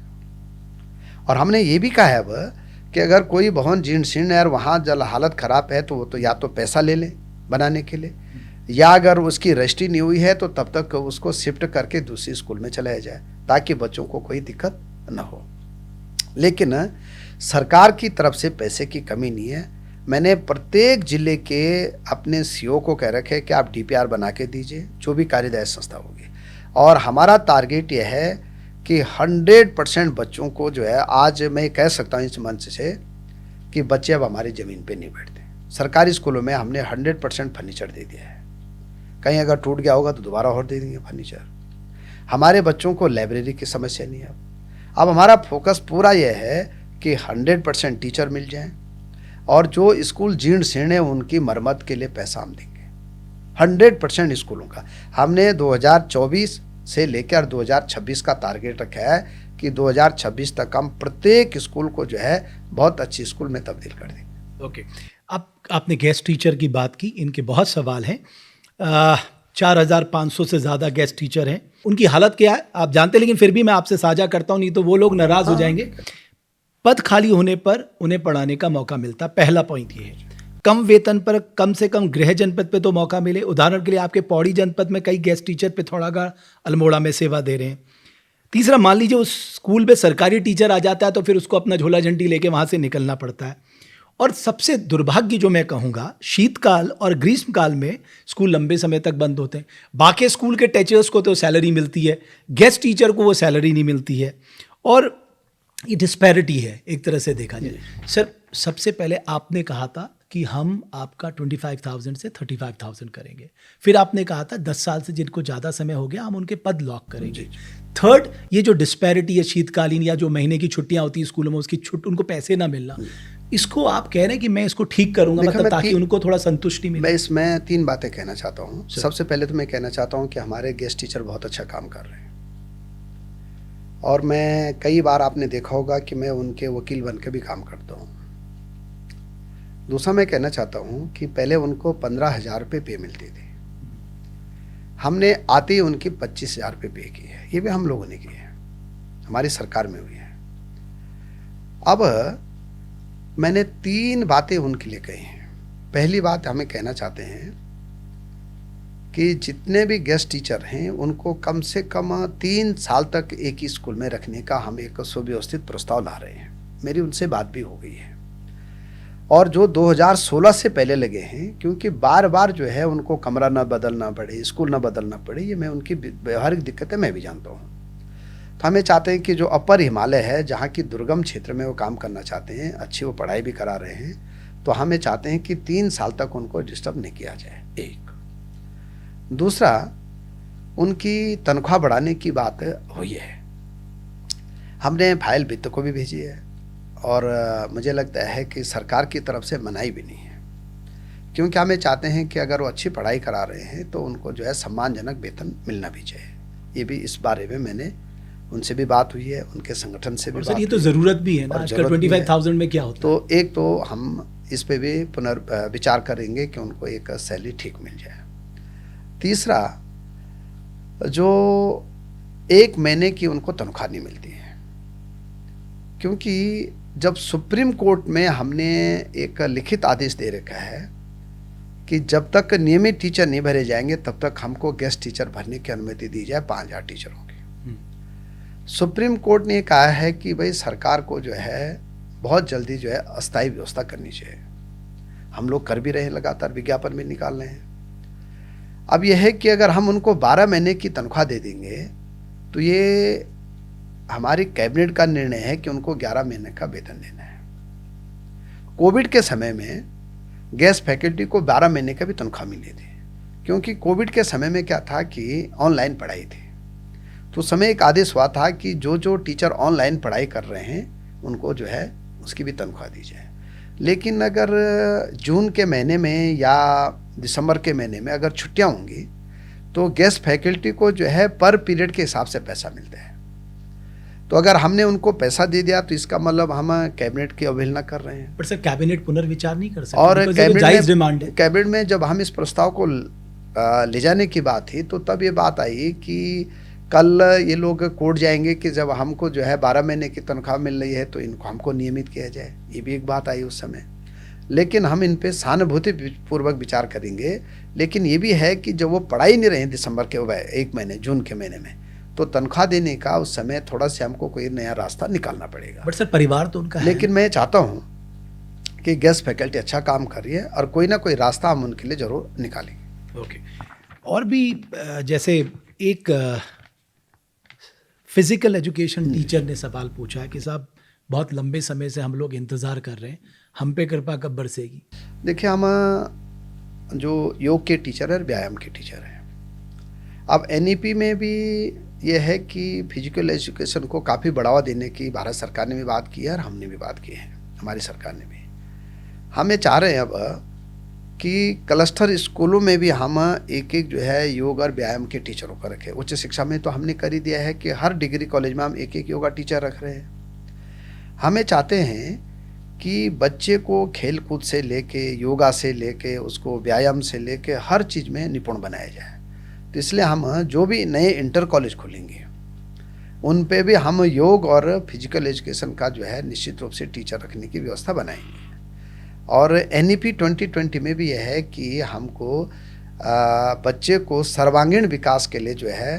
और हमने ये भी कहा है अब कि अगर कोई भवन जीर्ण शीर्ण है और वहाँ जल हालत ख़राब है तो वो तो या तो पैसा ले लें बनाने के लिए, या अगर उसकी रजिस्ट्री नहीं हुई है तो तब तक उसको शिफ्ट करके दूसरी स्कूल में चलाया जाए ताकि बच्चों को कोई दिक्कत न हो। लेकिन सरकार की तरफ से पैसे की कमी नहीं है। मैंने प्रत्येक जिले के अपने सीओ को कह रखे कि आप डीपीआर बना के दीजिए, जो भी कार्यदायी संस्था होगी, और हमारा टारगेट यह है कि 100% बच्चों को जो है, आज मैं कह सकता हूँ इस मंच से कि बच्चे अब हमारी ज़मीन पे नहीं बैठते। सरकारी स्कूलों में हमने 100% फर्नीचर दे दिया है, कहीं अगर टूट गया होगा तो दोबारा और दे देंगे फर्नीचर। हमारे बच्चों को लाइब्रेरी की समस्या नहीं है। अब हमारा फोकस पूरा यह है कि 100% टीचर मिल जाएं, और जो स्कूल जीर्ण शीर्ण है उनकी मरम्मत के लिए पैसा हम देंगे 100% स्कूलों का। हमने 2024 से लेकर 2026 का टारगेट रखा है कि 2026 तक हम प्रत्येक स्कूल को जो है बहुत अच्छी स्कूल में तब्दील कर देंगे। ओके, अब आपने गेस्ट टीचर की बात की, इनके बहुत सवाल हैं। 4,500 से ज़्यादा गेस्ट टीचर हैं, उनकी हालत क्या है आप जानते हैं, लेकिन फिर भी मैं आपसे साझा करता हूँ, नहीं तो वो लोग नाराज़ हो जाएंगे। पद खाली होने पर उन्हें पढ़ाने का मौका मिलता। पहला पॉइंट ये है, कम वेतन पर कम से कम गृह जनपद पे तो मौका मिले। उदाहरण के लिए आपके पौड़ी जनपद में कई गेस्ट टीचर पिथौरागढ़, अल्मोड़ा में सेवा दे रहे हैं। तीसरा, मान लीजिए उस स्कूल में सरकारी टीचर आ जाता है तो फिर उसको अपना झोला झंडी लेके वहाँ से निकलना पड़ता है। और सबसे दुर्भाग्य जो मैं कहूँगा, शीतकाल और ग्रीष्मकाल में स्कूल लंबे समय तक बंद होते हैं। बाकी स्कूल के टीचर्स को तो सैलरी मिलती है, गेस्ट टीचर को वो सैलरी नहीं मिलती है, और ये डिस्पैरिटी है एक तरह से देखा जाए। सर, सबसे पहले आपने कहा था कि हम आपका 25,000 से 35,000 करेंगे, फिर आपने कहा था 10 साल से जिनको ज़्यादा समय हो गया हम उनके पद लॉक करेंगे। थर्ड, ये जो डिस्पैरिटी है शीतकालीन या जो महीने की छुट्टियां होती हैं स्कूलों में, उसकी उनको पैसे ना मिलना, इसको आप कह रहे हैं कि मैं इसको ठीक करूंगा, मतलब ताकि उनको थोड़ा संतुष्टि मिले। मैं इसमें 3 बातें कहना चाहता हूँ। सबसे पहले तो मैं कहना चाहता हूँ कि हमारे गेस्ट टीचर बहुत अच्छा काम कर रहे हैं, और मैं कई बार आपने देखा होगा कि मैं उनके वकील बन के भी काम करता हूँ। दूसरा, मैं कहना चाहता हूँ कि पहले उनको 15,000 रुपये पे मिलते थे, हमने आते ही उनकी 25,000 रुपये पे की है। ये भी हम लोगों ने की है, हमारी सरकार में हुई है। अब मैंने 3 बातें उनके लिए कही हैं। पहली बात, हमें कहना चाहते हैं कि जितने भी गेस्ट टीचर हैं उनको कम से कम 3 साल तक एक ही स्कूल में रखने का हम एक सुव्यवस्थित प्रस्ताव ला रहे हैं। मेरी उनसे बात भी हो गई है। और जो 2016 से पहले लगे हैं, क्योंकि बार बार जो है उनको कमरा ना बदलना पड़े, स्कूल ना बदलना पड़े, ये मैं उनकी व्यवहारिक दिक्कतें मैं भी जानता हूँ। तो हमें चाहते हैं कि जो अपर हिमालय है, जहाँ की दुर्गम क्षेत्र में वो काम करना चाहते हैं, अच्छी वो पढ़ाई भी करा रहे हैं, तो हमें चाहते हैं कि 3 साल तक उनको डिस्टर्ब नहीं किया जाए। एक। दूसरा, उनकी तनख्वाह बढ़ाने की बात हुई है, हमने फाइल वित्त को भी भेजी है, और मुझे लगता है कि सरकार की तरफ से मनाही भी नहीं है, क्योंकि हमें चाहते हैं कि अगर वो अच्छी पढ़ाई करा रहे हैं तो उनको जो है सम्मानजनक वेतन मिलना भी चाहिए। ये भी इस बारे में मैंने उनसे भी बात हुई है, उनके संगठन से भी बात। सर, ये तो ज़रूरत भी है ना, आजकल 25,000 में क्या होता है। तो एक तो हम इस पे भी पुनर्विचार करेंगे कि उनको एक सैलरी ठीक मिल जाए। तीसरा, जो 1 महीने की उनको तनख्वाह नहीं मिलती है, क्योंकि जब सुप्रीम कोर्ट में हमने एक लिखित आदेश दे रखा है कि जब तक नियमित टीचर नहीं भरे जाएंगे तब तक हमको गेस्ट टीचर भरने की अनुमति दी जाए 5,000 टीचरों की। सुप्रीम कोर्ट ने कहा है कि भाई सरकार को जो है बहुत जल्दी जो है अस्थायी व्यवस्था करनी चाहिए। हम लोग कर भी रहे हैं, लगातार विज्ञापन भी निकाल रहे हैं। अब यह है कि अगर हम उनको 12 महीने की तनख्वाह दे देंगे तो ये हमारी कैबिनेट का निर्णय है कि उनको 11 महीने का वेतन देना है। कोविड के समय में गेस्ट फैकल्टी को 12 महीने का भी तनख्वाह मिली थी, क्योंकि कोविड के समय में क्या था कि ऑनलाइन पढ़ाई थी, तो उस समय एक आदेश हुआ था कि जो टीचर ऑनलाइन पढ़ाई कर रहे हैं उनको जो है उसकी भी तनख्वाह दी जाए। लेकिन अगर जून के महीने में या दिसंबर के महीने में अगर छुट्टियां होंगी तो गेस्ट फैकल्टी को जो है पर पीरियड के हिसाब से पैसा मिलता है। तो अगर हमने उनको पैसा दे दिया तो इसका मतलब हम कैबिनेट की अवहेलना कर रहे हैं। पर सर कैबिनेट पुनर्विचार नहीं कर सकते और जायज डिमांड है। कैबिनेट में जब हम इस प्रस्ताव को ले जाने की बात थी तो तब ये बात आई कि कल ये लोग कोर्ट जाएंगे कि जब हमको जो है 12 महीने की तनख्वाह मिल रही है तो इनको हमको नियमित किया जाए। ये भी एक बात आई उस समय, लेकिन हम इन पे सहानुभूति पूर्वक विचार करेंगे। लेकिन ये भी है कि जब वो पढ़ाई नहीं रहे दिसंबर के 1 महीने जून के महीने में, तो तनख्वाह देने का उस समय थोड़ा सा हमको कोई नया रास्ता निकालना पड़ेगा। बट सर परिवार तो उनका लेकिन मैं चाहता हूँ कि गेस्ट फैकल्टी अच्छा काम कर रही है और कोई ना कोई रास्ता हम उनके लिए जरूर निकालेंगे। ओके। और भी जैसे एक फिजिकल एजुकेशन टीचर ने सवाल पूछा है कि साहब बहुत लंबे समय से हम लोग इंतज़ार कर रहे हैं, हम पे कृपा कब बरसेगी? देखिए, हम जो योग के टीचर है, व्यायाम के टीचर हैं। अब NEP में भी ये है कि फिजिकल एजुकेशन को काफ़ी बढ़ावा देने की भारत सरकार ने भी बात की है और हमने भी बात की है, हमारी सरकार ने भी। हम ये चाह रहे हैं अब कि क्लस्टर स्कूलों में भी हम एक जो है योग और व्यायाम के टीचरों को रखें। उच्च शिक्षा में तो हमने कर ही दिया है कि हर डिग्री कॉलेज में हम एक योगा टीचर रख रहे हैं। हमें चाहते हैं कि बच्चे को खेल कूद से लेके, योगा से लेके, उसको व्यायाम से लेके हर चीज़ में निपुण बनाया जाए। तो इसलिए हम जो भी नए इंटर कॉलेज खोलेंगे उन पे भी हम योग और फिजिकल एजुकेशन का जो है निश्चित रूप से टीचर रखने की व्यवस्था बनाएंगे। और NEP 2020 में भी यह है कि हमको बच्चे को सर्वांगीण विकास के लिए जो है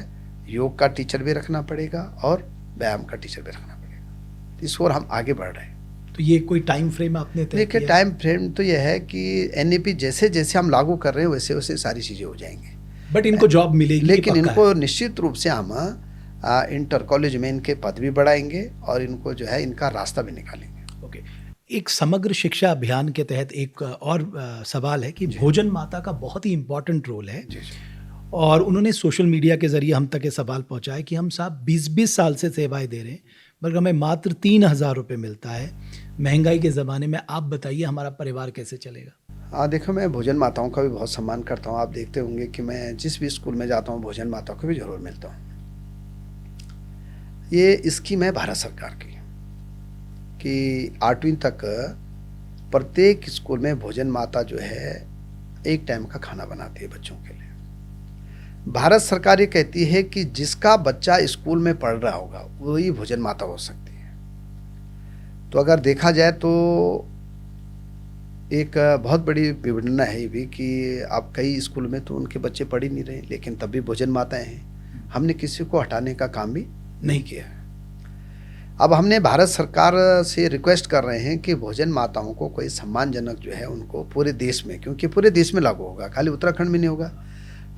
योग का टीचर भी रखना पड़ेगा और व्यायाम का टीचर भी रखना पड़ेगा। इस ओर हम आगे बढ़ रहे हैं। तो ये कोई टाइम फ्रेम आपने तय देखिए, किया? टाइम फ्रेम तो यह है कि NEP जैसे जैसे हम लागू कर रहे हैं वैसे वैसे सारी चीज़ें हो जाएंगी। बट इनको जॉब मिलेगी, लेकिन ये पक्का इनको है। निश्चित रूप से हम इंटर कॉलेज में इनके पद भी बढ़ाएंगे और इनको जो है इनका रास्ता भी निकालेंगे। ओके। एक समग्र शिक्षा अभियान के तहत एक और सवाल है कि भोजन माता का बहुत ही इम्पोर्टेंट रोल है। जी जी। और उन्होंने सोशल मीडिया के जरिए हम तक ये सवाल पहुंचाया कि हम साहब 20-20 साल से सेवाएं दे रहे हैं मगर हमें मात्र 3,000 रुपये मिलता है। महंगाई के ज़माने में आप बताइए हमारा परिवार कैसे चलेगा? देखो, मैं भोजन माताओं का भी बहुत सम्मान करता हूँ। आप देखते होंगे कि मैं जिस भी स्कूल में जाता हूँ भोजन माताओं को भी जरूर मिलता हूँ। ये स्कीम है भारत सरकार की कि 8वीं तक प्रत्येक स्कूल में भोजन माता जो है एक टाइम का खाना बनाती है बच्चों के लिए। भारत सरकार ये कहती है कि जिसका बच्चा स्कूल में पढ़ रहा होगा वही भोजन माता हो सकती है। तो अगर देखा जाए तो एक बहुत बड़ी विडंबना है ये भी कि अब कई स्कूल में तो उनके बच्चे पढ़ ही नहीं रहे, लेकिन तब भी भोजन माताएं हैं। हमने किसी को हटाने का काम भी नहीं किया है। अब हमने भारत सरकार से रिक्वेस्ट कर रहे हैं कि भोजन माताओं को कोई सम्मानजनक जो है उनको पूरे देश में, क्योंकि पूरे देश में लागू होगा, खाली उत्तराखंड में नहीं होगा।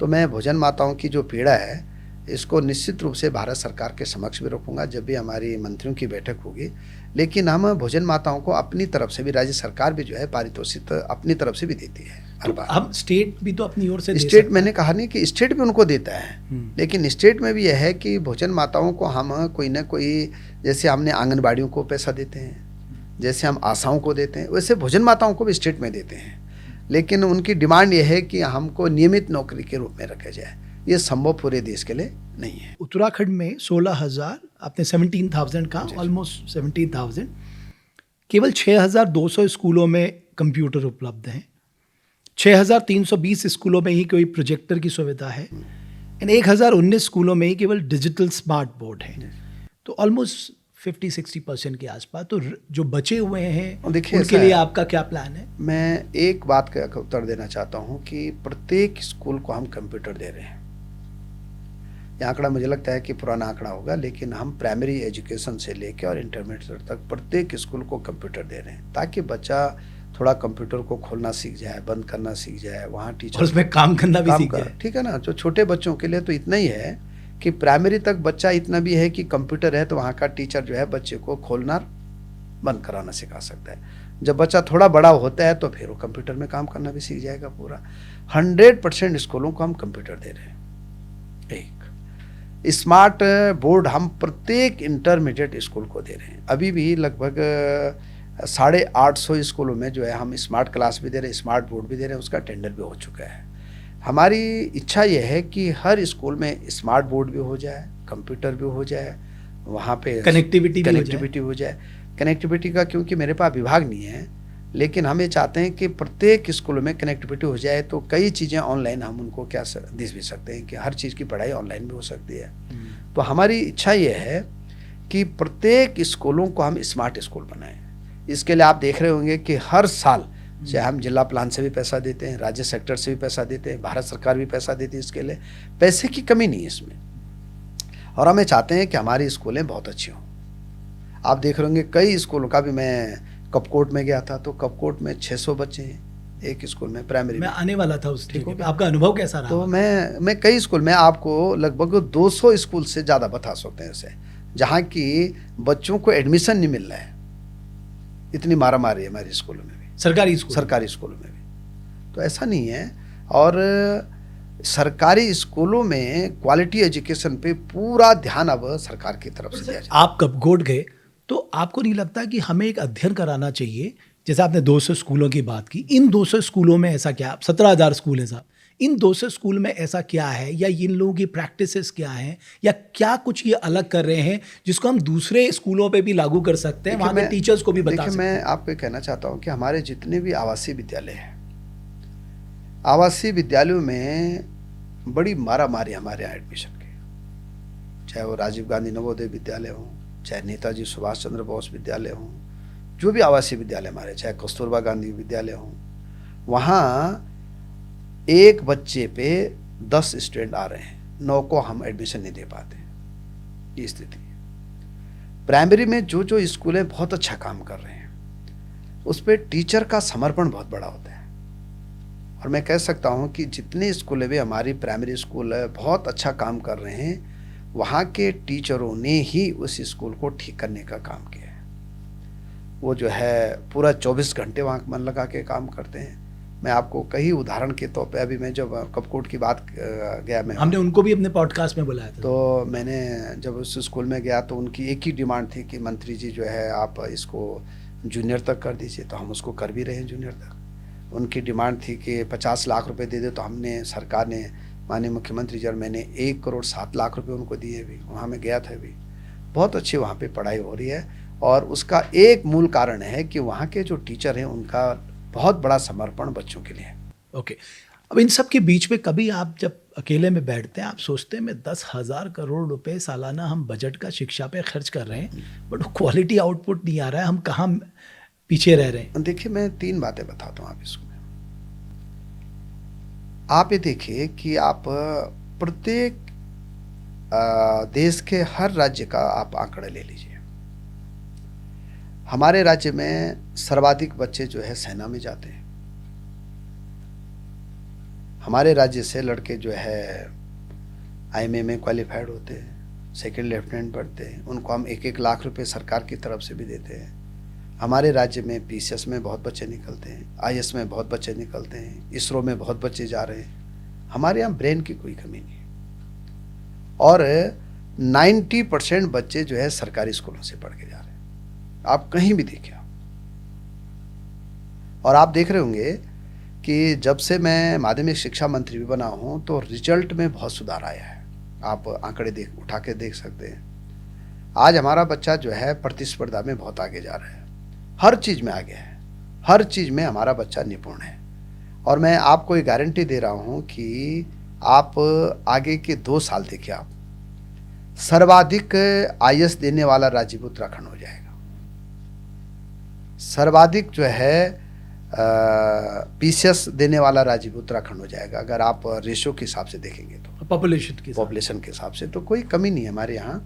तो मैं भोजन माताओं की जो पीड़ा है इसको निश्चित रूप से भारत सरकार के समक्ष भी रखूंगा जब भी हमारी मंत्रियों की बैठक होगी। लेकिन हम भोजन माताओं को अपनी तरफ से भी, राज्य सरकार भी जो है पारितोषिक अपनी तरफ से भी देती है हर बार। हम स्टेट भी तो अपनी ओर से दे स्टेट सकते हैं। मैंने कहा नहीं कि स्टेट भी उनको देता है, लेकिन स्टेट में भी यह है कि भोजन माताओं को हम कोई ना कोई, जैसे हमने आंगनबाड़ियों को पैसा देते हैं, जैसे हम आशाओं को देते हैं, वैसे भोजन माताओं को भी स्टेट में देते हैं। लेकिन उनकी डिमांड यह है कि हमको नियमित नौकरी के रूप में रखा जाए। ये संभव पूरे देश के लिए नहीं है। उत्तराखंड में 16,000, आपने 17,000 का, ऑलमोस्ट 17,000, केवल 6,200 स्कूलों में कंप्यूटर उपलब्ध हैं। 6,320 स्कूलों में ही कोई प्रोजेक्टर की सुविधा है। 1,019 स्कूलों में ही केवल डिजिटल स्मार्ट बोर्ड है। तो ऑलमोस्ट 50-60% के आसपास। तो जो बचे हुए हैं देखिए, उनके लिए आपका क्या प्लान है? मैं एक बात का उत्तर देना चाहता हूँ कि प्रत्येक स्कूल को हम कंप्यूटर दे रहे हैं। यह आंकड़ा मुझे लगता है कि पुराना आंकड़ा होगा, लेकिन हम प्राइमरी एजुकेशन से लेकर और इंटरमीडिएट तक प्रत्येक स्कूल को कंप्यूटर दे रहे हैं ताकि बच्चा थोड़ा कंप्यूटर को खोलना सीख जाए, बंद करना सीख जाए, वहाँ टीचर और उसमें काम करना भी सीख जाए। ठीक है ना। जो छोटे बच्चों के लिए तो इतना ही है कि प्राइमरी तक बच्चा इतना भी है कि कंप्यूटर है तो वहाँ का टीचर जो है बच्चे को खोलना बंद कराना सिखा सकता है। जब बच्चा थोड़ा बड़ा होता है तो फिर वो कंप्यूटर में काम करना भी सीख जाएगा पूरा। 100% स्कूलों को हम कंप्यूटर दे रहे हैं। एक स्मार्ट बोर्ड हम प्रत्येक इंटरमीडिएट स्कूल को दे रहे हैं। अभी भी लगभग 850 स्कूलों में जो है हम स्मार्ट क्लास भी दे रहे हैं, स्मार्ट बोर्ड भी दे रहे हैं, उसका टेंडर भी हो चुका है। हमारी इच्छा यह है कि हर स्कूल में स्मार्ट बोर्ड भी हो जाए, कंप्यूटर भी हो जाए, वहाँ पे कनेक्टिविटी हो जाए। कनेक्टिविटी का क्योंकि मेरे पास विभाग नहीं है, लेकिन हम ये चाहते हैं कि प्रत्येक स्कूल में कनेक्टिविटी हो जाए, तो कई चीज़ें ऑनलाइन हम उनको क्या दे भी सकते हैं कि हर चीज़ की पढ़ाई ऑनलाइन भी हो सकती है। तो हमारी इच्छा ये है कि प्रत्येक स्कूलों को हम स्मार्ट स्कूल बनाएं। इसके लिए आप देख रहे होंगे कि हर साल चाहे हम जिला प्लान से भी पैसा देते हैं, राज्य सेक्टर से भी पैसा देते हैं, भारत सरकार भी पैसा देती है, इसके लिए पैसे की कमी नहीं है इसमें। और हमें चाहते हैं कि हमारी स्कूलें बहुत अच्छी हों। आप देख रहे होंगे कई स्कूलों का भी, मैं कपकोट में गया था तो कपकोट में 600 बच्चे हैं एक स्कूल में, प्राइमरी मैं में। आने वाला था उस जगह पे, आपका अनुभव कैसा रहा? तो मैं कई स्कूल में आपको लगभग 200 स्कूल से ज़्यादा बता सकते हैं ऐसे, जहाँ की बच्चों को एडमिशन नहीं मिल रहा है, इतनी मारामारी है हमारे स्कूलों में भी, सरकारी स्कूलों में भी। तो ऐसा नहीं है। और सरकारी स्कूलों में क्वालिटी एजुकेशन पे पूरा ध्यान अब सरकार की तरफ से दिया जाए। आप कपकोट गए तो आपको नहीं लगता कि हमें एक अध्ययन कराना चाहिए? जैसे आपने 200 स्कूलों की बात की, इन 200 स्कूलों में ऐसा क्या, 17,000 स्कूल हैं साहब, इन 200 स्कूल में ऐसा क्या है, या इन लोगों की प्रैक्टिसेस क्या हैं, या क्या कुछ ये अलग कर रहे हैं जिसको हम दूसरे स्कूलों पे भी लागू कर सकते हैं, वहाँ के टीचर्स को भी बता सकते हैं? मैं आपको कहना चाहता हूँ कि हमारे जितने भी आवासीय विद्यालय हैं, आवासीय विद्यालयों में बड़ी मारामारी हमारे यहाँ एडमिशन की, चाहे वो राजीव गांधी नवोदय विद्यालय हो, चाहे नेताजी सुभाष चंद्र बोस विद्यालय हो, जो भी आवासीय विद्यालय हमारे, चाहे कस्तूरबा गांधी विद्यालय हो, वहाँ एक बच्चे पे 10 स्टूडेंट आ रहे हैं, 9 को हम एडमिशन नहीं दे पाते, ये स्थिति है। प्राइमरी में जो स्कूल हैं बहुत अच्छा काम कर रहे हैं, उस पर टीचर का समर्पण बहुत बड़ा होता है। और मैं कह सकता हूँ कि जितने स्कूल भी हमारी प्राइमरी स्कूल है बहुत अच्छा काम कर रहे हैं, वहाँ के टीचरों ने ही उस स्कूल को ठीक करने का काम किया है। वो जो है पूरा 24 घंटे वहाँ मन लगा के काम करते हैं। मैं आपको कई उदाहरण के तौर पे, अभी मैं जब कपकोट की बात गया, मैं हमने उनको भी अपने पॉडकास्ट में बुलाया था, तो मैंने जब उस स्कूल में गया तो उनकी एक ही डिमांड थी कि मंत्री जी जो है आप इसको जूनियर तक कर दीजिए, तो हम उसको कर भी रहे हैं जूनियर तक। उनकी डिमांड थी कि 50 लाख रुपए दे दे, तो हमने, सरकार ने, माननीय मुख्यमंत्री जी और मैंने 1 करोड़ 7 लाख रुपए उनको दिए भी। वहाँ मैं गया था भी, बहुत अच्छी वहाँ पे पढ़ाई हो रही है। और उसका एक मूल कारण है कि वहाँ के जो टीचर हैं उनका बहुत बड़ा समर्पण बच्चों के लिए है। ओके। अब इन सब के बीच में कभी आप जब अकेले में बैठते हैं, आप सोचते हैं मैं 10,000 करोड़ रुपए सालाना हम बजट का शिक्षा पे खर्च कर रहे हैं, बट क्वालिटी आउटपुट नहीं आ रहा है, हम कहाँ पीछे रह रहे हैं? देखिए, मैं 3 बातें बताता हूँ आप इसमें। आप ये देखिए कि आप प्रत्येक देश के हर राज्य का आप आंकड़ा ले लीजिए। हमारे राज्य में सर्वाधिक बच्चे जो है सेना में जाते हैं। हमारे राज्य से लड़के जो है आईएमए में क्वालिफाइड होते हैं, सेकंड लेफ्टिनेंट बढ़ते हैं, उनको हम 1-1 लाख रुपए सरकार की तरफ से भी देते हैं। हमारे राज्य में पीसीएस में बहुत बच्चे निकलते हैं, आईएएस में बहुत बच्चे निकलते हैं, इसरो में बहुत बच्चे जा रहे हैं। हमारे यहाँ ब्रेन की कोई कमी नहीं है। और 90% बच्चे जो है सरकारी स्कूलों से पढ़ के जा रहे हैं, आप कहीं भी देखिए। और आप देख रहे होंगे कि जब से मैं माध्यमिक शिक्षा मंत्री भी बना हूँ तो रिजल्ट में बहुत सुधार आया है। आप आंकड़े उठा के देख सकते हैं। आज हमारा बच्चा जो है प्रतिस्पर्धा में बहुत आगे जा रहा है, हर चीज़ में आगे है, हर चीज़ में हमारा बच्चा निपुण है। और मैं आपको ये गारंटी दे रहा हूँ कि आप आगे के 2 साल देखिए, आप सर्वाधिक आईएएस देने वाला राज्य उत्तराखंड हो जाएगा। सर्वाधिक जो है पीसीएस देने वाला राज्य उत्तराखंड हो जाएगा। अगर आप रेशो के हिसाब से देखेंगे तो, पॉपुलेशन के हिसाब से तो कोई कमी नहीं है हमारे यहाँ।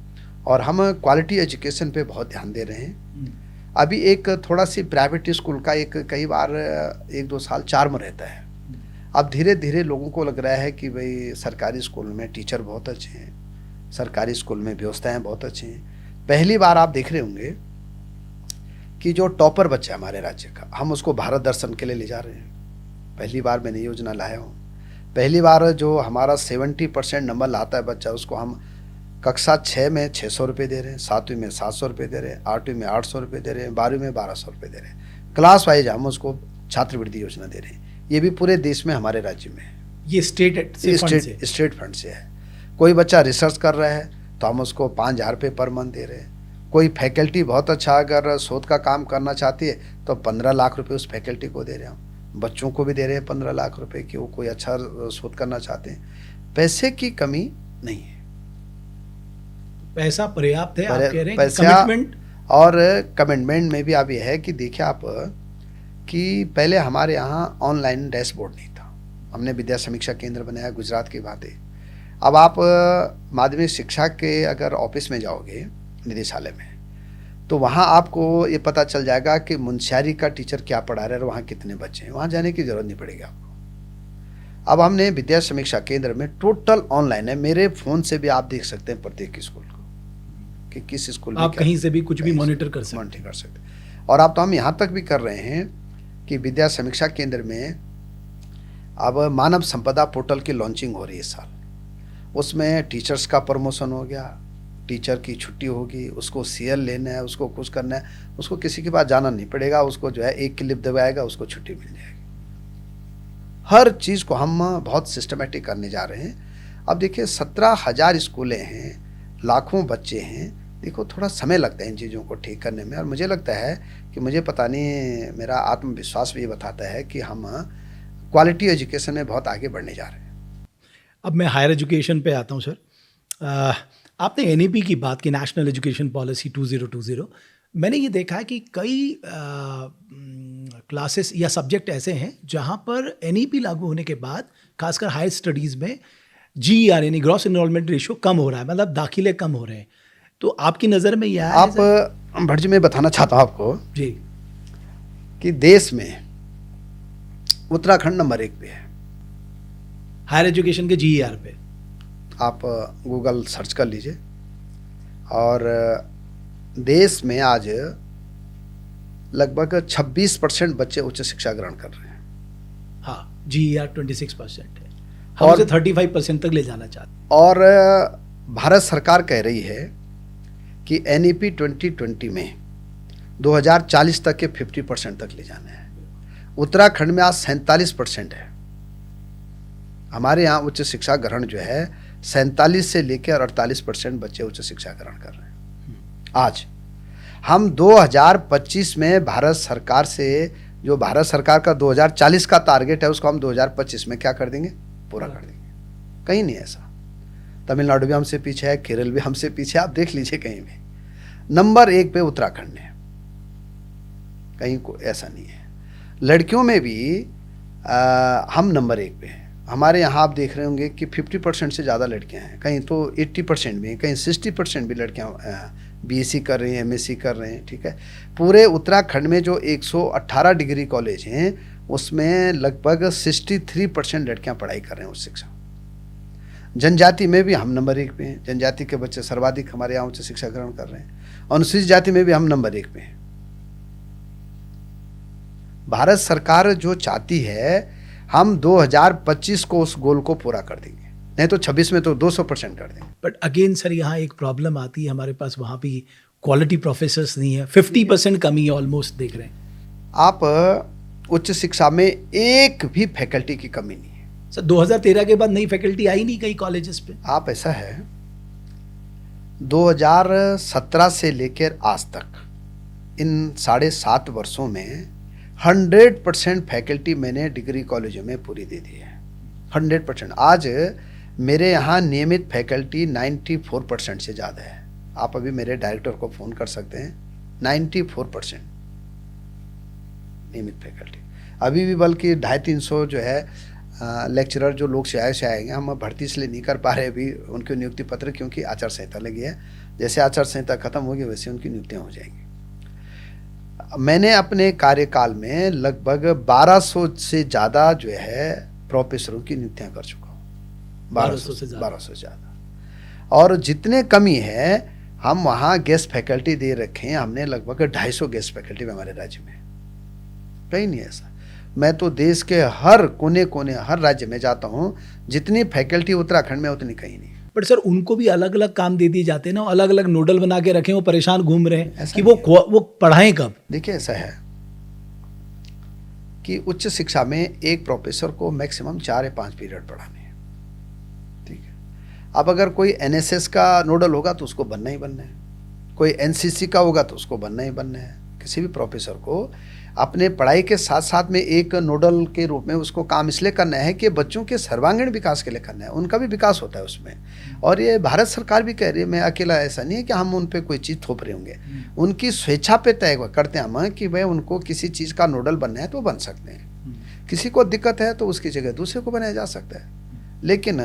और हम क्वालिटी एजुकेशन पे बहुत ध्यान दे रहे हैं। अभी एक थोड़ा सी प्राइवेट स्कूल का एक कई बार 1-2 साल चार्म रहता है। अब धीरे धीरे लोगों को लग रहा है कि भाई सरकारी स्कूल में टीचर बहुत अच्छे हैं, सरकारी स्कूल में व्यवस्थाएं बहुत अच्छी हैं। पहली बार आप देख रहे होंगे कि जो टॉपर बच्चा है हमारे राज्य का, हम उसको भारत दर्शन के लिए ले जा रहे हैं। पहली बार मैंने योजना लाया हूँ। पहली बार जो हमारा 70% नंबर लाता है बच्चा, उसको हम कक्षा 6 में 600 रुपये दे रहे हैं, 7वीं में 700 रुपये दे रहे हैं, 8वीं में 800 रुपये दे रहे हैं, 12वीं में 1200 रुपये दे रहे हैं। क्लास वाइज हम उसको छात्रवृत्ति योजना दे रहे हैं। ये भी पूरे देश में हमारे राज्य में है। ये स्टेट से फंड से? स्टेट फंड से है। कोई बच्चा रिसर्च कर रहा है तो हम उसको 5,000 रुपये पर मंथ दे रहे हैं। कोई फैकल्टी बहुत अच्छा अगर शोध का काम करना चाहती है तो 15 लाख रुपए उस फैकल्टी को दे रहे हैं हम। बच्चों को भी दे रहे हैं 15 लाख रुपए कि वो कोई अच्छा शोध करना चाहते हैं। पैसे की कमी नहीं है, पैसा पर्याप्त है, आप कह रहे हैं। पैसा कमिटमेंट और कमिटमेंट में भी अब यह है कि देखिए आप कि पहले हमारे यहाँ ऑनलाइन डैशबोर्ड नहीं था। हमने विद्या समीक्षा केंद्र बनाया गुजरात की बात है। अब आप माध्यमिक शिक्षा के अगर ऑफिस में जाओगे निदेशालय में तो वहाँ आपको ये पता चल जाएगा कि मुंशियारी का टीचर क्या पढ़ा रहा है और वहाँ कितने बच्चे हैं। वहाँ जाने की जरूरत नहीं पड़ेगी आपको। अब हमने विद्या समीक्षा केंद्र में टोटल ऑनलाइन है। मेरे फ़ोन से भी आप देख सकते हैं प्रत्येक स्कूल को कि किस स्कूल में आप कहीं से भी कुछ भी मॉनिटर कर सकते हैं। और अब तो हम यहाँ तक भी कर रहे हैं कि विद्या समीक्षा केंद्र में अब मानव संपदा पोर्टल की लॉन्चिंग हो रही है इस साल। उसमें टीचर्स का प्रमोशन हो गया, टीचर की छुट्टी होगी, उसको सीएल लेना है, उसको कुछ करना है, उसको किसी के पास जाना नहीं पड़ेगा। उसको जो है एक क्लिप दबाएगा, उसको छुट्टी मिल जाएगी। हर चीज़ को हम बहुत सिस्टमेटिक करने जा रहे हैं। अब देखिए 17,000 स्कूलें हैं, लाखों बच्चे हैं। देखो थोड़ा समय लगता है इन चीज़ों को ठीक करने में। और मुझे लगता है कि मुझे पता नहीं, मेरा आत्मविश्वास भी ये बताता है कि हम क्वालिटी एजुकेशन में बहुत आगे बढ़ने जा रहे हैं। अब मैं हायर एजुकेशन पे आता हूँ सर। आपने एनईपी की बात की, नेशनल एजुकेशन पॉलिसी 2020। मैंने ये देखा है कि कई क्लासेस या सब्जेक्ट ऐसे हैं जहाँ पर एनईपी लागू होने के बाद खासकर हायर स्टडीज़ में जीईआर यानी ग्रॉस एनरोलमेंट रेशियो कम हो रहा है, मतलब दाखिले कम हो रहे हैं। तो आपकी नज़र में यह आप भट्ट जी, मैं बताना चाहता हूँ आपको जी कि देश में उत्तराखंड नंबर 1 पे है हायर एजुकेशन के जीईआर पे। आप गूगल सर्च कर लीजिए। और देश में आज लगभग 26% बच्चे उच्च शिक्षा ग्रहण कर रहे हैं। हाँ, जीईआर 26% है। हम उसे 35% तक ले जाना चाहते हैं। और भारत सरकार कह रही है कि एनईपी 2020 में 2040 तक के 50% तक ले जाना है। उत्तराखंड में आज 47% है। हमारे यहाँ उच्च शिक्षा ग्रहण जो है 47 से लेकर 48% बच्चे उच्च शिक्षा ग्रहण कर रहे हैं। आज हम 2025 में भारत सरकार से, जो भारत सरकार का 2040 का टारगेट है, उसको हम 2025 में क्या कर देंगे, पूरा कर देंगे। कहीं नहीं ऐसा। तमिलनाडु भी हमसे पीछे है, केरल भी हमसे पीछे, आप देख लीजिए कहीं भी। नंबर 1 पे उत्तराखंड है, कहीं को ऐसा नहीं है। लड़कियों में भी हम नंबर 1 पे हैं। हमारे यहाँ आप देख रहे होंगे कि 50% से ज़्यादा लड़कियां हैं, कहीं तो 80% भी हैं, कहीं 60% भी लड़कियां बीएससी कर रही हैं, एमएससी कर रहे हैं। ठीक है, पूरे उत्तराखंड में जो 118 डिग्री कॉलेज हैं उसमें लगभग 63% लड़कियां पढ़ाई कर रहे हैं उच्च शिक्षा। जनजाति में भी हम नंबर 1 पे हैं। जनजाति के बच्चे सर्वाधिक हमारे यहाँ उच्च शिक्षा ग्रहण कर रहे हैं। अनुसूचित जाति में भी हम नंबर 1 पे हैं। भारत सरकार जो चाहती है हम 2025 को उस गोल को पूरा कर देंगे, नहीं तो 26 में तो 200% कर देंगे। बट अगेन सर, यहाँ एक प्रॉब्लम आती है, हमारे पास वहाँ भी क्वालिटी प्रोफेसर्स नहीं है। 50% कमी ऑलमोस्ट देख रहे हैं आप। उच्च शिक्षा में एक भी फैकल्टी की कमी नहीं है सर। 2013 के बाद नई फैकल्टी आई नहीं कई कॉलेजेस पे। आप, ऐसा है 2017 से लेकर आज तक इन 7.5 वर्षों में 100% फैकल्टी मैंने डिग्री कॉलेजों में पूरी दे दी है। 100%। आज मेरे यहाँ नियमित फैकल्टी 94% से ज़्यादा है। आप अभी मेरे डायरेक्टर को फ़ोन कर सकते हैं। 94% नियमित फैकल्टी। अभी भी बल्कि 250-300 जो है लेक्चरर जो लोग से आएंगे, हम भर्ती इसलिए नहीं कर पा रहे अभी उनके नियुक्ति पत्र, क्योंकि आचार संहिता लगी है। जैसे आचार संहिता खत्म होगी वैसे उनकी नियुक्तियाँ हो जाएंगी। मैंने अपने कार्यकाल में लगभग 1200 से ज़्यादा जो है प्रोफेसरों की नियुक्तियाँ कर चुका हूँ। 1200 से ज़्यादा। और जितने कमी है हम वहाँ गेस्ट फैकल्टी दे रखे हैं। हमने लगभग 250 गेस्ट फैकल्टी में हमारे राज्य में, कहीं नहीं ऐसा। मैं तो देश के हर कोने कोने, हर राज्य में जाता हूँ, जितनी फैकल्टी उत्तराखंड में उतनी कहीं नहीं। बट सर, उनको भी अलग अलग काम दे दिए जाते हैं ना, अलग अलग नोडल बना के रखे, वो परेशान घूम रहे हैं कि वो पढ़ाएं कब। देखिए ऐसा है, कि उच्च शिक्षा में एक प्रोफेसर को मैक्सिमम 4 या 5 पीरियड पढ़ाने हैं, ठीक है। अब अगर कोई एनएसएस का नोडल होगा तो उसको बनना ही बनना है, कोई एनसीसी का होगा तो उसको बनना ही बनना है। किसी भी प्रोफेसर को अपने पढ़ाई के साथ साथ में एक नोडल के रूप में उसको काम इसलिए करना है कि बच्चों के सर्वांगीण विकास के लिए करना है, उनका भी विकास होता है उसमें। और ये भारत सरकार भी कह रही है, मैं अकेला ऐसा नहीं है कि हम उन पे कोई चीज़ थोप रहे होंगे, उनकी स्वेच्छा पे तय करते हैं हम कि भाई उनको किसी चीज़ का नोडल बनना है तो बन सकते हैं, किसी को दिक्कत है तो उसकी जगह दूसरे को बनाया जा सकता है। लेकिन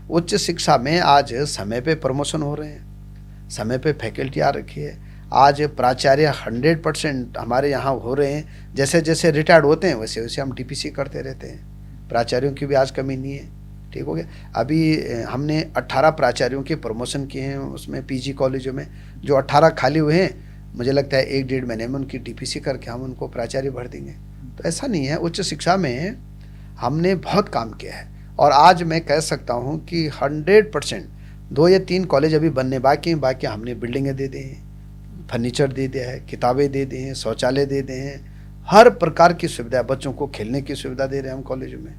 उच्च शिक्षा में आज समय पे प्रमोशन हो रहे हैं, समय पे फैकल्टी आ रखी है, आज प्राचार्य 100% हमारे यहाँ हो रहे हैं। जैसे जैसे रिटायर्ड होते हैं वैसे वैसे हम टीपीसी करते रहते हैं। प्राचार्यों की भी आज कमी नहीं है, ठीक हो गया। अभी हमने 18 प्राचार्यों के प्रमोशन किए हैं उसमें पीजी कॉलेजों में, जो 18 खाली हुए हैं मुझे लगता है 1-1.5 महीने में उनकी टीपीसी करके हम उनको प्राचार्य भर देंगे। तो ऐसा नहीं है, उच्च शिक्षा में हमने बहुत काम किया है। और आज मैं कह सकता हूँ कि 100% 2 या 3 कॉलेज अभी बनने बाकी हमने बिल्डिंगें दे दी हैं, फर्नीचर दे दिया है, किताबें दे दी हैं, शौचालय दे दिए हैं, हर प्रकार की सुविधा, बच्चों को खेलने की सुविधा दे रहे हैं हम कॉलेजों में।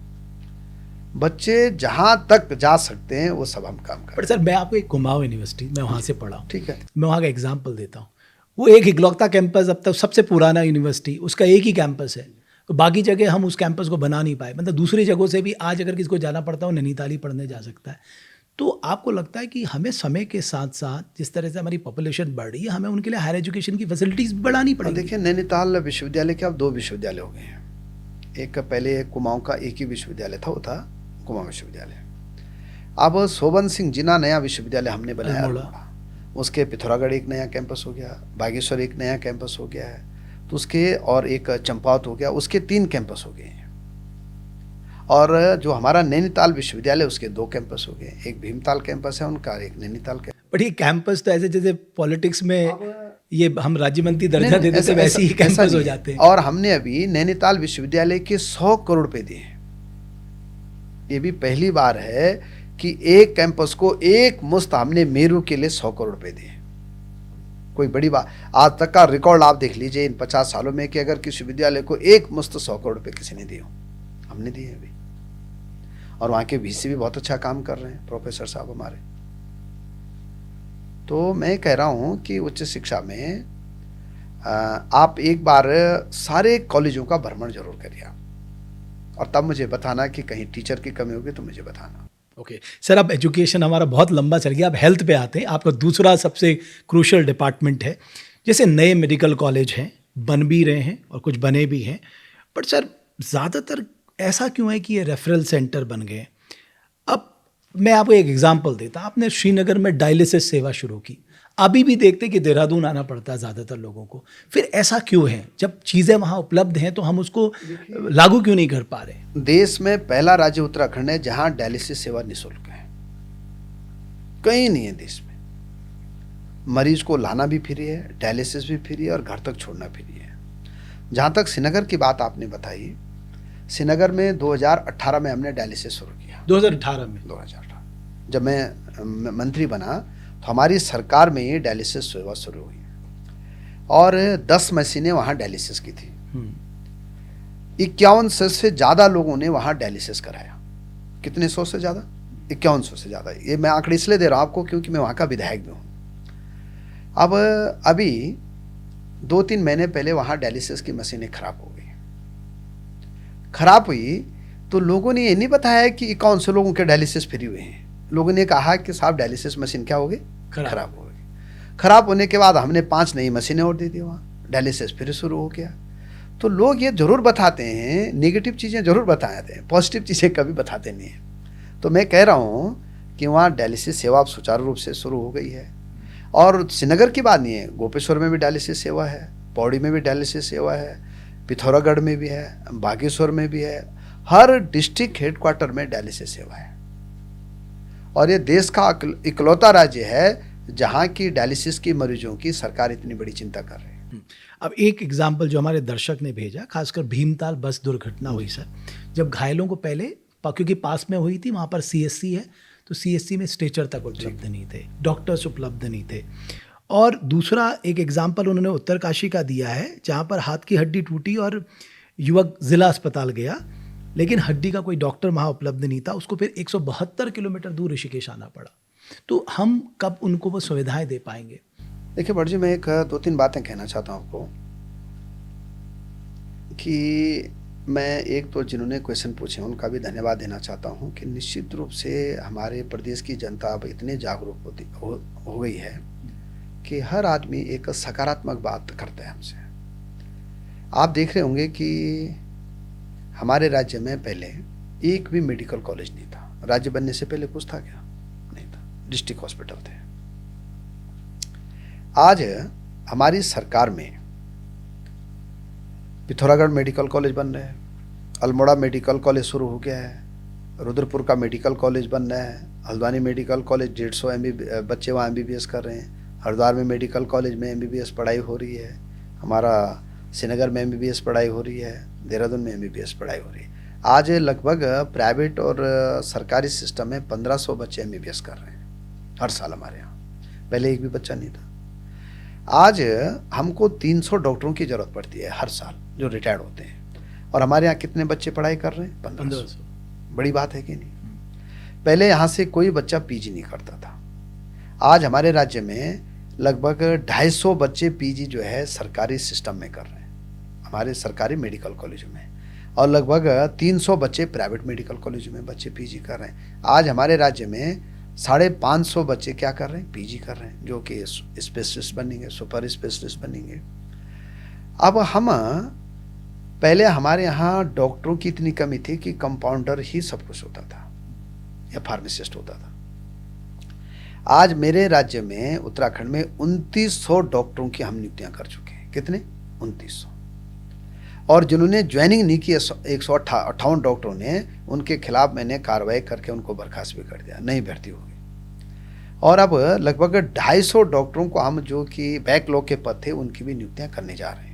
बच्चे जहाँ तक जा सकते हैं वो सब हम काम कर रहे हैं। पर सर मैं आपको एक कुमाऊं यूनिवर्सिटी, मैं वहाँ से पढ़ा हूँ, ठीक है। मैं वहाँ का एग्जाम्पल देता हूँ। वो एक इकलौता कैंपस, अब तक सबसे पुराना यूनिवर्सिटी, उसका एक ही कैंपस है। तो बाकी जगह हम उस कैंपस को बना नहीं पाए, मतलब दूसरी जगहों से भी आज अगर किसी को जाना पड़ता है वो नैनीताल ही पढ़ने जा सकता है। तो आपको लगता है कि हमें समय के साथ साथ जिस तरह से हमारी पॉपुलेशन बढ़ रही है, हमें उनके लिए हायर एजुकेशन की फैसिलिटीज बढ़ानी पड़ेगी? देखिए, नैनीताल विश्वविद्यालय के अब 2 विश्वविद्यालय हो गए हैं। एक पहले कुमाऊं का एक ही विश्वविद्यालय था, वो था कुमाऊं विश्वविद्यालय। अब सोबन सिंह जिना नया विश्वविद्यालय हमने बनाया अल्मोड़ा, उसके पिथौरागढ़ एक नया कैंपस हो गया, बागेश्वर एक नया कैंपस हो गया है, तो उसके और एक चंपावत हो गया, उसके 3 कैंपस हो गए हैं। और जो हमारा नैनीताल विश्वविद्यालय उसके 2 कैंपस हो गए, एक भीमताल कैंपस है उनका, एक नैनीताल कैंपस। बट ये कैंपस तो ऐसे जैसे पॉलिटिक्स में ये हम राज्य मंत्री दर्जा दे देते वैसे ही कैंपस हो जाते हैं। और हमने अभी नैनीताल विश्वविद्यालय के 100 करोड़ रुपए दिए हैं। ये भी पहली बार है कि एक कैंपस को एक मुश्त हमने मेरू के लिए 100 करोड़ रुपए दिए। कोई बड़ी बात, आज तक का रिकॉर्ड आप देख लीजिए इन 50 सालों में कि अगर किसी विद्यालय को एक मुश्त 100 करोड़ रुपए किसी ने दिए हो, हमने दिए अभी। और वहाँ के वीसी भी बहुत अच्छा काम कर रहे हैं, प्रोफेसर साहब हमारे। तो मैं कह रहा हूँ कि उच्च शिक्षा में आप एक बार सारे कॉलेजों का भ्रमण जरूर करिए आप, और तब मुझे बताना कि कहीं टीचर की कमी होगी तो मुझे बताना। ओके सर, अब एजुकेशन हमारा बहुत लंबा चल गया, अब हेल्थ पे आते हैं। आपका दूसरा सबसे क्रूशियल डिपार्टमेंट है। जैसे नए मेडिकल कॉलेज हैं, बन भी रहे हैं और कुछ बने भी हैं, बट सर ज़्यादातर ऐसा क्यों है कि ये रेफरल सेंटर बन गए? अब मैं आपको एक एग्जांपल देता, आपने श्रीनगर में डायलिसिस सेवा शुरू की, अभी भी देखते कि देहरादून आना पड़ता है ज़्यादातर लोगों को। फिर ऐसा क्यों है? जब चीज़ें वहाँ उपलब्ध हैं तो हम उसको लागू क्यों नहीं कर पा रहे? देश में पहला राज्य उत्तराखंड है जहाँ डायलिसिस सेवा निःशुल्क है, कहीं नहीं है देश में। मरीज को लाना भी फ्री है, डायलिसिस भी फ्री है और घर तक छोड़ना फ्री है। जहाँ तक श्रीनगर की बात आपने बताई, श्रीनगर में 2018 में हमने डायलिसिस शुरू किया। 2018 में? 2018 जब मैं मंत्री बना तो हमारी सरकार में ये डायलिसिस सेवा शुरू हुई और 10 मशीनें वहाँ डायलिसिस की थी। 5100 से ज़्यादा लोगों ने वहाँ डायलिसिस कराया। कितने 100 से ज़्यादा? 5100 से ज़्यादा। ये मैं आंकड़े इसलिए दे रहा हूँ आपको क्योंकि मैं वहाँ का विधायक भी हूँ। अब अभी 2-3 महीने पहले वहाँ डायलिसिस की मशीनें खराब हो गई। खराब हुई तो लोगों ने ये नहीं बताया कि 5100 लोगों के डायलिसिस फ्री हुए हैं। लोगों ने कहा कि साहब डायलिसिस मशीन क्या हो गई? खराब हो गई। खराब होने के बाद हमने 5 नई मशीनें और दे दी, वहाँ डायलिसिस फिर शुरू हो गया। तो लोग ये जरूर बताते हैं, नेगेटिव चीज़ें जरूर बताते हैं, पॉजिटिव चीज़ें कभी बताते नहीं हैं। तो मैं कह रहा हूँ कि वहाँ डायलिसिस सेवा सुचारू रूप से शुरू हो गई है। और श्रीनगर की बात नहीं है, गोपेश्वर में भी डायलिसिस सेवा है, पौड़ी में भी डायलिसिस सेवा है, पिथौरागढ़ में भी है, बागेश्वर में भी है, हर डिस्ट्रिक्ट हेडक्वार्टर में डायलिसिस सेवा है। और ये देश का इकलौता राज्य है जहाँ की डायलिसिस की मरीजों की सरकार इतनी बड़ी चिंता कर रही है। अब एक एग्जाम्पल जो हमारे दर्शक ने भेजा, खासकर भीमताल बस दुर्घटना हुई सर, जब घायलों को पहले क्योंकि पास में हुई थी, वहाँ पर CSC है, तो CSC में स्ट्रेचर तक उपलब्ध नहीं थे, डॉक्टर्स उपलब्ध नहीं थे। और दूसरा एक एग्जाम्पल उन्होंने उत्तरकाशी का दिया है, जहाँ पर हाथ की हड्डी टूटी और युवक जिला अस्पताल गया, लेकिन हड्डी का कोई डॉक्टर वहाँ उपलब्ध नहीं था, उसको फिर 172 किलोमीटर दूर ऋषिकेश आना पड़ा। तो हम कब उनको वो सुविधाएं दे पाएंगे? देखिए बट जी, मैं एक 2-3 बातें कहना चाहता हूँ आपको कि मैं एक तो जिन्होंने क्वेश्चन पूछे उनका भी धन्यवाद देना चाहता हूँ कि निश्चित रूप से हमारे प्रदेश की जनता अब इतने जागरूक हो गई है कि हर आदमी एक सकारात्मक बात करता है हमसे। आप देख रहे होंगे कि हमारे राज्य में पहले एक भी मेडिकल कॉलेज नहीं था। राज्य बनने से पहले कुछ था क्या? नहीं था। डिस्ट्रिक्ट हॉस्पिटल थे। आज हमारी सरकार में पिथौरागढ़ मेडिकल कॉलेज बन रहे हैं, अल्मोड़ा मेडिकल कॉलेज शुरू हो गया है, रुद्रपुर का मेडिकल कॉलेज बन रहा है, हल्द्वानी मेडिकल कॉलेज 150 बच्चे वहाँ MBBS कर रहे हैं, हरिद्वार में मेडिकल कॉलेज में MBBS पढ़ाई हो रही है, हमारा श्रीनगर में MBBS पढ़ाई हो रही है, देहरादून में MBBS पढ़ाई हो रही है। आज लगभग प्राइवेट और सरकारी सिस्टम में 1500 बच्चे MBBS कर रहे हैं हर साल हमारे यहाँ। पहले एक भी बच्चा नहीं था। आज हमको 300 डॉक्टरों की ज़रूरत पड़ती है हर साल जो रिटायर्ड होते हैं, और हमारे यहाँ कितने बच्चे पढ़ाई कर रहे हैं? 1500। बड़ी बात है कि नहीं? पहले यहाँ से कोई बच्चा PG नहीं करता था। आज हमारे राज्य में लगभग 250 बच्चे PG जो है सरकारी सिस्टम में कर रहे हैं, हमारे सरकारी मेडिकल कॉलेजों में, और लगभग 300 बच्चे प्राइवेट मेडिकल कॉलेजों में बच्चे PG कर रहे हैं। आज हमारे राज्य में 550 बच्चे क्या कर रहे हैं? PG कर रहे हैं, जो कि स्पेशलिस्ट बनेंगे, सुपर स्पेशलिस्ट बनेंगे। अब हम पहले हमारे यहाँ डॉक्टरों की इतनी कमी थी कि कंपाउंडर ही सब कुछ होता था या फार्मासिस्ट होता था। आज मेरे राज्य में उत्तराखंड में 2900 डॉक्टरों की हम नियुक्तियां कर चुके हैं। कितने? 2900। और जिन्होंने ज्वाइनिंग नहीं की 158 डॉक्टरों ने, उनके खिलाफ मैंने कार्रवाई करके उनको बर्खास्त भी कर दिया, नहीं भर्ती हो गई। और अब लगभग 250 डॉक्टरों को हम जो कि बैकलॉग के पद थे उनकी भी नियुक्तियां करने जा रहे हैं।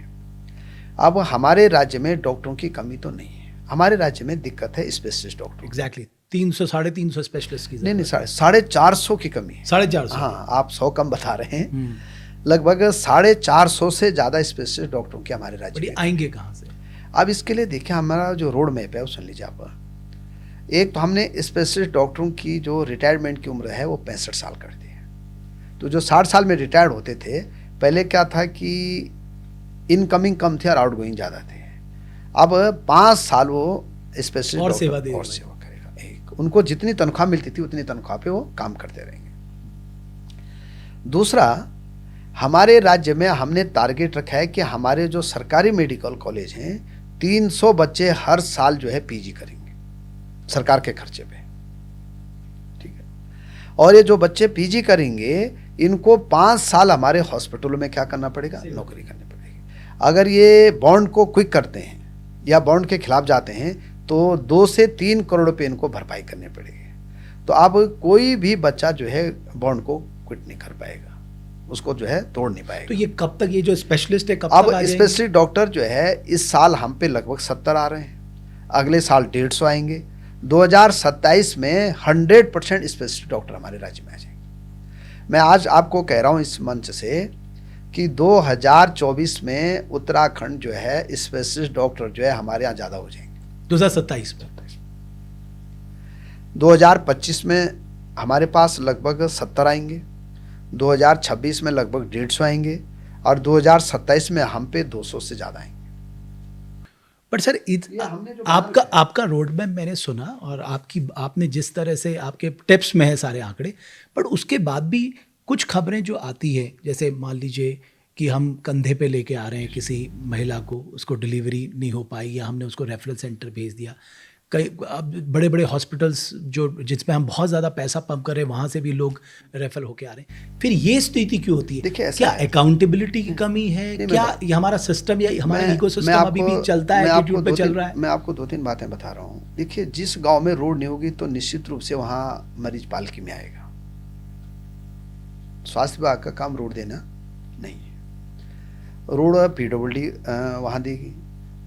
अब हमारे राज्य में डॉक्टरों की कमी तो नहीं है, हमारे राज्य में दिक्कत है स्पेशलिस्ट डॉक्टर। एग्जैक्टली 300-350 स्पेशलिस्ट की नहीं 450 की कमी है। 450? हाँ, आप 100 कम बता रहे हैं। लगभग 450 से ज़्यादा स्पेशलिस्ट डॉक्टरों की हमारे राज्य में आएंगे कहाँ से? अब इसके लिए देखिए, हमारा जो रोड मैप है वो सुन लीजिए आप। एक तो हमने स्पेशलिस्ट डॉक्टरों की जो रिटायरमेंट की उम्र है वो 65 साल कर दी है। तो जो 60 साल में रिटायर्ड होते थे, पहले क्या था कि इनकमिंग कम थे और आउटगोइंग ज़्यादा थे। अब 5 साल वो स्पेशलिस्ट और सेवा करेगा। एक उनको जितनी तनख्वाह मिलती थी उतनी तनख्वाह पे वो काम करते रहेंगे। दूसरा, हमारे राज्य में हमने टारगेट रखा है कि हमारे जो सरकारी मेडिकल कॉलेज हैं 300 बच्चे हर साल जो है PG करेंगे सरकार के खर्चे पे। ठीक है। और ये जो बच्चे PG करेंगे इनको 5 साल हमारे हॉस्पिटलों में क्या करना पड़ेगा? नौकरी करनी पड़ेगी। अगर ये बॉन्ड को क्विक करते हैं या बॉन्ड के खिलाफ जाते हैं तो 2 से 3 करोड़ रुपए इनको भरपाई करनी पड़ेगी। तो अब कोई भी बच्चा जो है बॉन्ड को क्विट नहीं कर पाएगा, उसको जो है तोड़ नहीं पाएगा। तो ये कब तक, ये जो स्पेशलिस्ट है कब अब तक आ स्पेशलिस्ट डॉक्टर जो है इस साल हम पे लगभग 70 आ रहे हैं, अगले साल 150 आएंगे। 2027 में 100% स्पेशलिस्ट डॉक्टर हमारे राज्य में आ जाएंगे। मैं आज आपको कह रहा हूँ इस मंच से कि 2024 में उत्तराखंड जो है स्पेशलिस्ट डॉक्टर जो है हमारे यहाँ ज़्यादा हो जाएंगे। 2027 में 2025 में हमारे पास लगभग 70 आएंगे, 2026 में लगभग 150 आएंगे, और 2027 में हम पे 200 से ज़्यादा आएंगे। बट सर आपका रोड मैप मैंने सुना, और आपने जिस तरह से आपके टिप्स में है सारे आंकड़े, बट उसके बाद भी कुछ खबरें जो आती है, जैसे मान लीजिए कि हम कंधे पे लेके आ रहे हैं किसी महिला को, उसको डिलीवरी नहीं हो पाई या हमने उसको रेफरल सेंटर भेज दिया। कई अब बड़े बड़े हॉस्पिटल्स जो जिसमें हम बहुत ज़्यादा पैसा पंप कर रहे हैं वहाँ से भी लोग रेफर होके आ रहे हैं। फिर ये स्थिति क्यों होती है? देखिए, क्या अकाउंटेबिलिटी की कमी है? क्या ये हमारा सिस्टम या हमारा इकोसिस्टम अभी भी चलता है, एटीट्यूड पे चल रहा है? मैं आपको 2-3 बातें बता रहा हूँ। देखिए, जिस गाँव में रोड नहीं होगी तो निश्चित रूप से वहाँ मरीज पालकी में आएगा। स्वास्थ्य विभाग का काम रोड देना नहीं है, रोड PWD वहाँ देगी।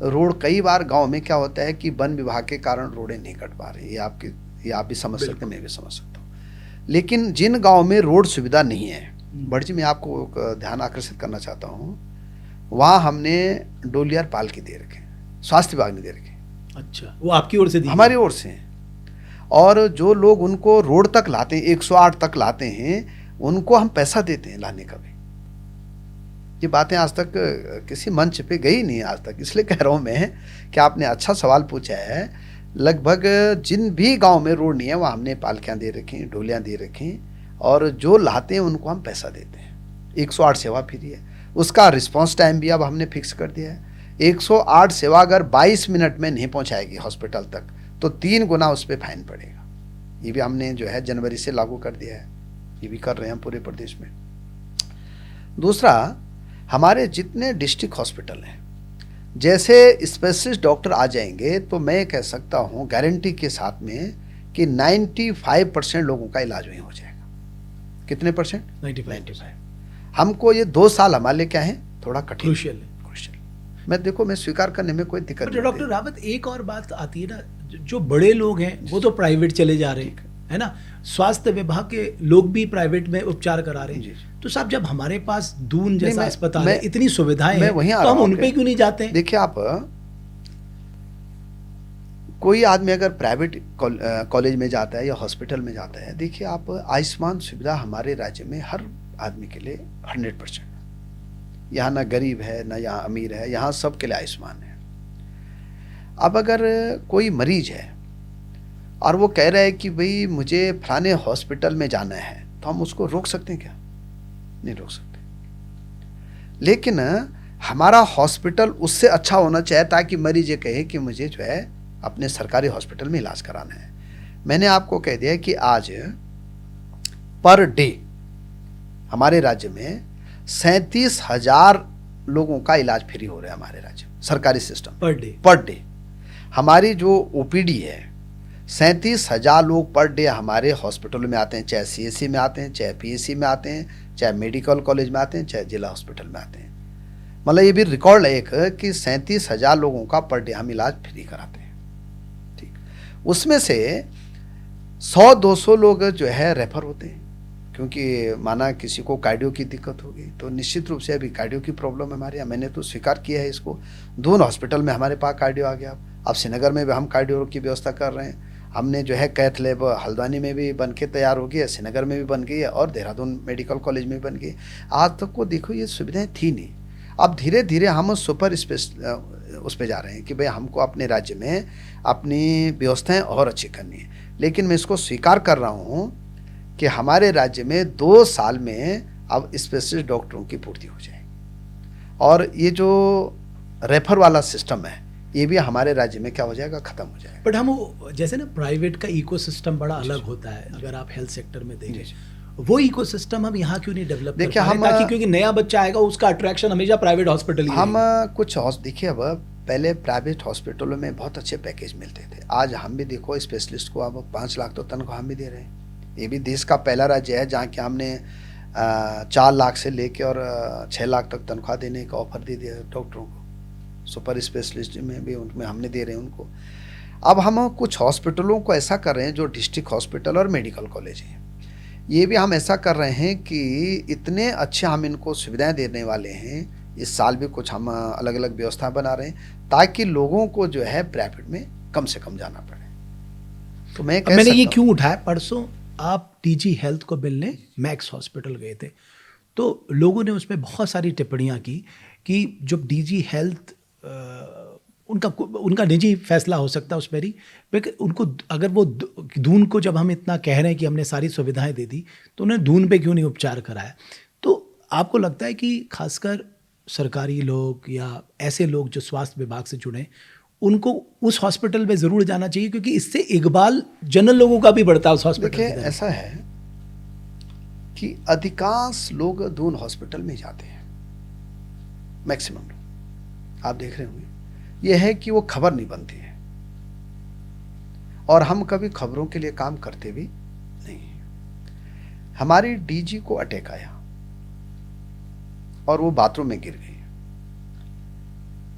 रोड कई बार गांव में क्या होता है कि वन विभाग के कारण रोडें नहीं कट पा रही, ये आप भी समझ सकते हैं, मैं भी समझ सकता हूँ। लेकिन जिन गांव में रोड सुविधा नहीं है, बड़ी जी मैं आपको ध्यान आकर्षित करना चाहता हूँ, वहाँ हमने डोलियार पालकी दे रखे हैं। स्वास्थ्य विभाग ने दे रखे। अच्छा, वो आपकी ओर से दी? हमारी ओर से हैं। और जो लोग उनको रोड तक लाते हैं, 108 तक लाते हैं, उनको हम पैसा देते हैं लाने का भी। ये बातें आज तक किसी मंच पे गई नहीं आज तक, इसलिए कह रहा हूँ मैं कि आपने अच्छा सवाल पूछा है। लगभग जिन भी गांव में रोड नहीं है वहाँ हमने पालकियाँ दे रखी, डोलियाँ दे रखी, और जो लाते हैं उनको हम पैसा देते हैं। 108 सेवा फ्री है, उसका रिस्पांस टाइम भी अब हमने फिक्स कर दिया है। 108 सेवा अगर 22 मिनट में नहीं पहुँचाएगी हॉस्पिटल तक तो 3 गुना उस पर फाइन पड़ेगा। ये भी हमने जो है जनवरी से लागू कर दिया है, ये भी कर रहे हैं हम पूरे प्रदेश में। दूसरा, हमारे जितने डिस्ट्रिक्ट हॉस्पिटल हैं, जैसे स्पेशलिस्ट डॉक्टर आ जाएंगे तो मैं कह सकता हूँ गारंटी के साथ में कि 95% लोगों का इलाज वहीं हो जाएगा। कितने परसेंट? 95। हमको ये 2 साल हमारे लिए क्या है, थोड़ा कठिन, क्रूशियल है। मैं स्वीकार करने में कोई दिक्कत नहीं। डॉक्टर रावत, एक और बात आती है ना, जो बड़े लोग हैं वो तो प्राइवेट चले जा रहे हैं, है ना, स्वास्थ्य विभाग के लोग भी प्राइवेट में उपचार करा रहे हैं। तो साहब, जब हमारे पास दून जैसा अस्पताल है, इतनी सुविधाएं हैं, तो हम उन पे क्यों नहीं जाते हैं? देखिए, आप कोई आदमी अगर प्राइवेट कॉलेज में जाता है या हॉस्पिटल में जाता है, देखिए आप, आयुष्मान सुविधा हमारे राज्य में हर आदमी के लिए 100%। यहाँ ना गरीब है ना यहाँ अमीर है, यहाँ सबके लिए आयुष्मान है। अब अगर कोई मरीज है और वो कह रहा है कि भाई मुझे फलाने हॉस्पिटल में जाना है, तो हम उसको रोक सकते हैं क्या? नहीं रोक सकते। लेकिन हमारा हॉस्पिटल उससे अच्छा होना चाहिए ताकि मरीज ये कहे कि मुझे जो है अपने सरकारी हॉस्पिटल में इलाज कराना है। मैंने आपको कह दिया कि आज पर डे हमारे राज्य में 37,000 लोगों का इलाज फ्री हो रहा है हमारे राज्य में, सरकारी सिस्टम पर डे। हमारी जो ओपीडी है, 37,000 लोग पर डे हमारे हॉस्पिटलों में आते हैं, चाहे सीएससी में आते हैं, चाहे पीएससी में आते हैं, चाहे मेडिकल कॉलेज में आते हैं, चाहे जिला हॉस्पिटल में आते हैं। मतलब ये भी रिकॉर्ड है एक कि 37,000 लोगों का पर डे हम इलाज फ्री कराते हैं। ठीक, उसमें से 100-200 लोग जो है रेफर होते हैं, क्योंकि माना किसी को कार्डियो की दिक्कत होगी, तो निश्चित रूप से अभी कार्डियो की प्रॉब्लम है हमारे यहाँ। मैंने तो स्वीकार किया है इसको। दून हॉस्पिटल में हमारे पास कार्डियो आ गया। अब श्रीनगर में भी हम कार्डियो की व्यवस्था कर रहे हैं। हमने जो है कैथ लैब हल्द्वानी में भी बन के तैयार हो गई है, श्रीनगर में भी बन गई है, और देहरादून मेडिकल कॉलेज में भी बन गई। आज तक को देखो ये सुविधाएं थी नहीं। अब धीरे धीरे हम सुपर उस पर जा रहे हैं कि भाई हमको अपने राज्य में अपनी व्यवस्थाएं और अच्छी करनी है। लेकिन मैं इसको स्वीकार कर रहा हूँ कि हमारे राज्य में 2 साल में अब स्पेशलिस्ट डॉक्टरों की पूर्ति हो जाएगी, और ये जो रेफर वाला सिस्टम है ये भी हमारे राज्य में क्या हो जाएगा, खत्म हो जाएगा। बट हम जैसे ना, प्राइवेट का इकोसिस्टम बड़ा अलग होता है। अगर आप हेल्थ सेक्टर में देखें, वो इकोसिस्टम हम यहाँ क्यों नहीं डेवलप कर पा रहे? ताकि क्योंकि नया बच्चा आएगा, उसका अट्रैक्शन हमेशा प्राइवेट हॉस्पिटल ही हम कुछ देखिए, अब पहले प्राइवेट हॉस्पिटलों में बहुत अच्छे पैकेज मिलते थे। आज हम भी देखो स्पेशलिस्ट को अब 5 लाख तो तनख्वाह हम भी दे रहे हैं। ये भी देश का पहला राज्य है जहाँ कि हमने 4 लाख से लेके और 6 लाख तक तनख्वाह देने का ऑफर दे दिया डॉक्टरों को। सुपर स्पेशलिस्ट में भी उनमें हमने दे रहे हैं उनको। अब हम कुछ हॉस्पिटलों को ऐसा कर रहे हैं जो डिस्ट्रिक्ट हॉस्पिटल और मेडिकल कॉलेज हैं, ये भी हम ऐसा कर रहे हैं कि इतने अच्छे हम इनको सुविधाएं देने वाले हैं। इस साल भी कुछ हम अलग अलग व्यवस्था बना रहे हैं ताकि लोगों को जो है प्राइवेट में कम से कम जाना पड़े। तो मैंने ये क्यों उठाया, परसों आप डीजी हेल्थ को मिलने मैक्स हॉस्पिटल गए थे, तो लोगों ने उसमें बहुत सारी टिप्पणियां की कि जब डीजी हेल्थ उनका निजी फैसला हो सकता है उस पर ही, लेकिन उनको अगर वो दून को जब हम इतना कह रहे हैं कि हमने सारी सुविधाएं दे दी, तो उन्हें दून पे क्यों नहीं उपचार कराया? तो आपको लगता है कि खासकर सरकारी लोग या ऐसे लोग जो स्वास्थ्य विभाग से जुड़े, उनको उस हॉस्पिटल में ज़रूर जाना चाहिए, क्योंकि इससे इकबाल जनरल लोगों का भी बढ़ता है उस हॉस्पिटल। देखिए, ऐसा है कि अधिकांश लोग दून हॉस्पिटल में जाते हैं, मैक्सिमम लोग आप देख रहे होंगे। यह है कि वो खबर नहीं बनती है, और हम कभी खबरों के लिए काम करते भी नहीं हैं। हमारी डीजी को अटैक आया और वो बाथरूम में गिर गई,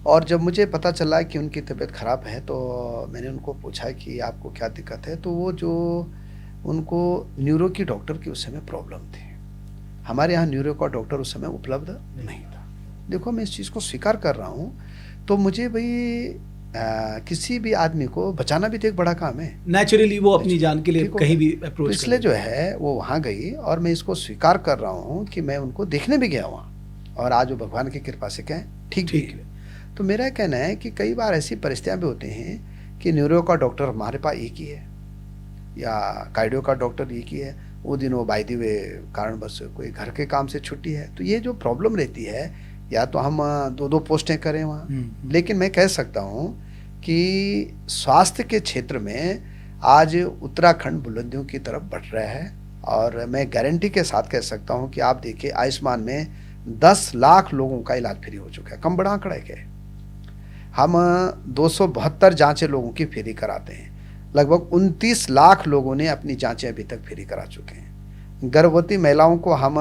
और जब मुझे पता चला कि उनकी तबीयत खराब है तो मैंने उनको पूछा कि आपको क्या दिक्कत है। तो वो जो उनको न्यूरो की डॉक्टर की उस समय प्रॉब्लम थी। हमारे यहाँ न्यूरो का डॉक्टर उस समय उपलब्ध नहीं था। देखो, मैं इस चीज़ को स्वीकार कर रहा हूँ। तो मुझे भाई किसी भी आदमी को बचाना भी तो एक बड़ा काम है। नेचुरली वो अपनी जान के लिए ठीक हो कहीं गया। भी तो अप्रोच इसलिए जो है वो वहाँ गई और मैं इसको स्वीकार कर रहा हूँ कि मैं उनको देखने भी गया वहाँ, और आज वो भगवान की कृपा से क्या है, ठीक भी ठीक है। तो मेरा कहना है कि कई बार ऐसी परिस्थितियाँ भी होती हैं कि न्यूरो का डॉक्टर हमारे पास एक ही है या कार्डियो का डॉक्टर एक ही है, वो दिन वो बाय द वे कारणवश कोई घर के काम से छुट्टी है, तो ये जो प्रॉब्लम रहती है या तो हम दो दो पोस्टें करें वहाँ। लेकिन मैं कह सकता हूँ कि स्वास्थ्य के क्षेत्र में आज उत्तराखंड बुलंदियों की तरफ बढ़ रहा है, और मैं गारंटी के साथ कह सकता हूँ कि आप देखिए आयुष्मान में 10 लाख लोगों का इलाज फ्री हो चुका है। कम बड़ा आंकड़ा है क्या? हम 272 जांचें लोगों की फ्री कराते हैं, लगभग 29 लाख लोगों ने अपनी जांचें अभी तक फ्री करा चुके हैं। गर्भवती महिलाओं को हम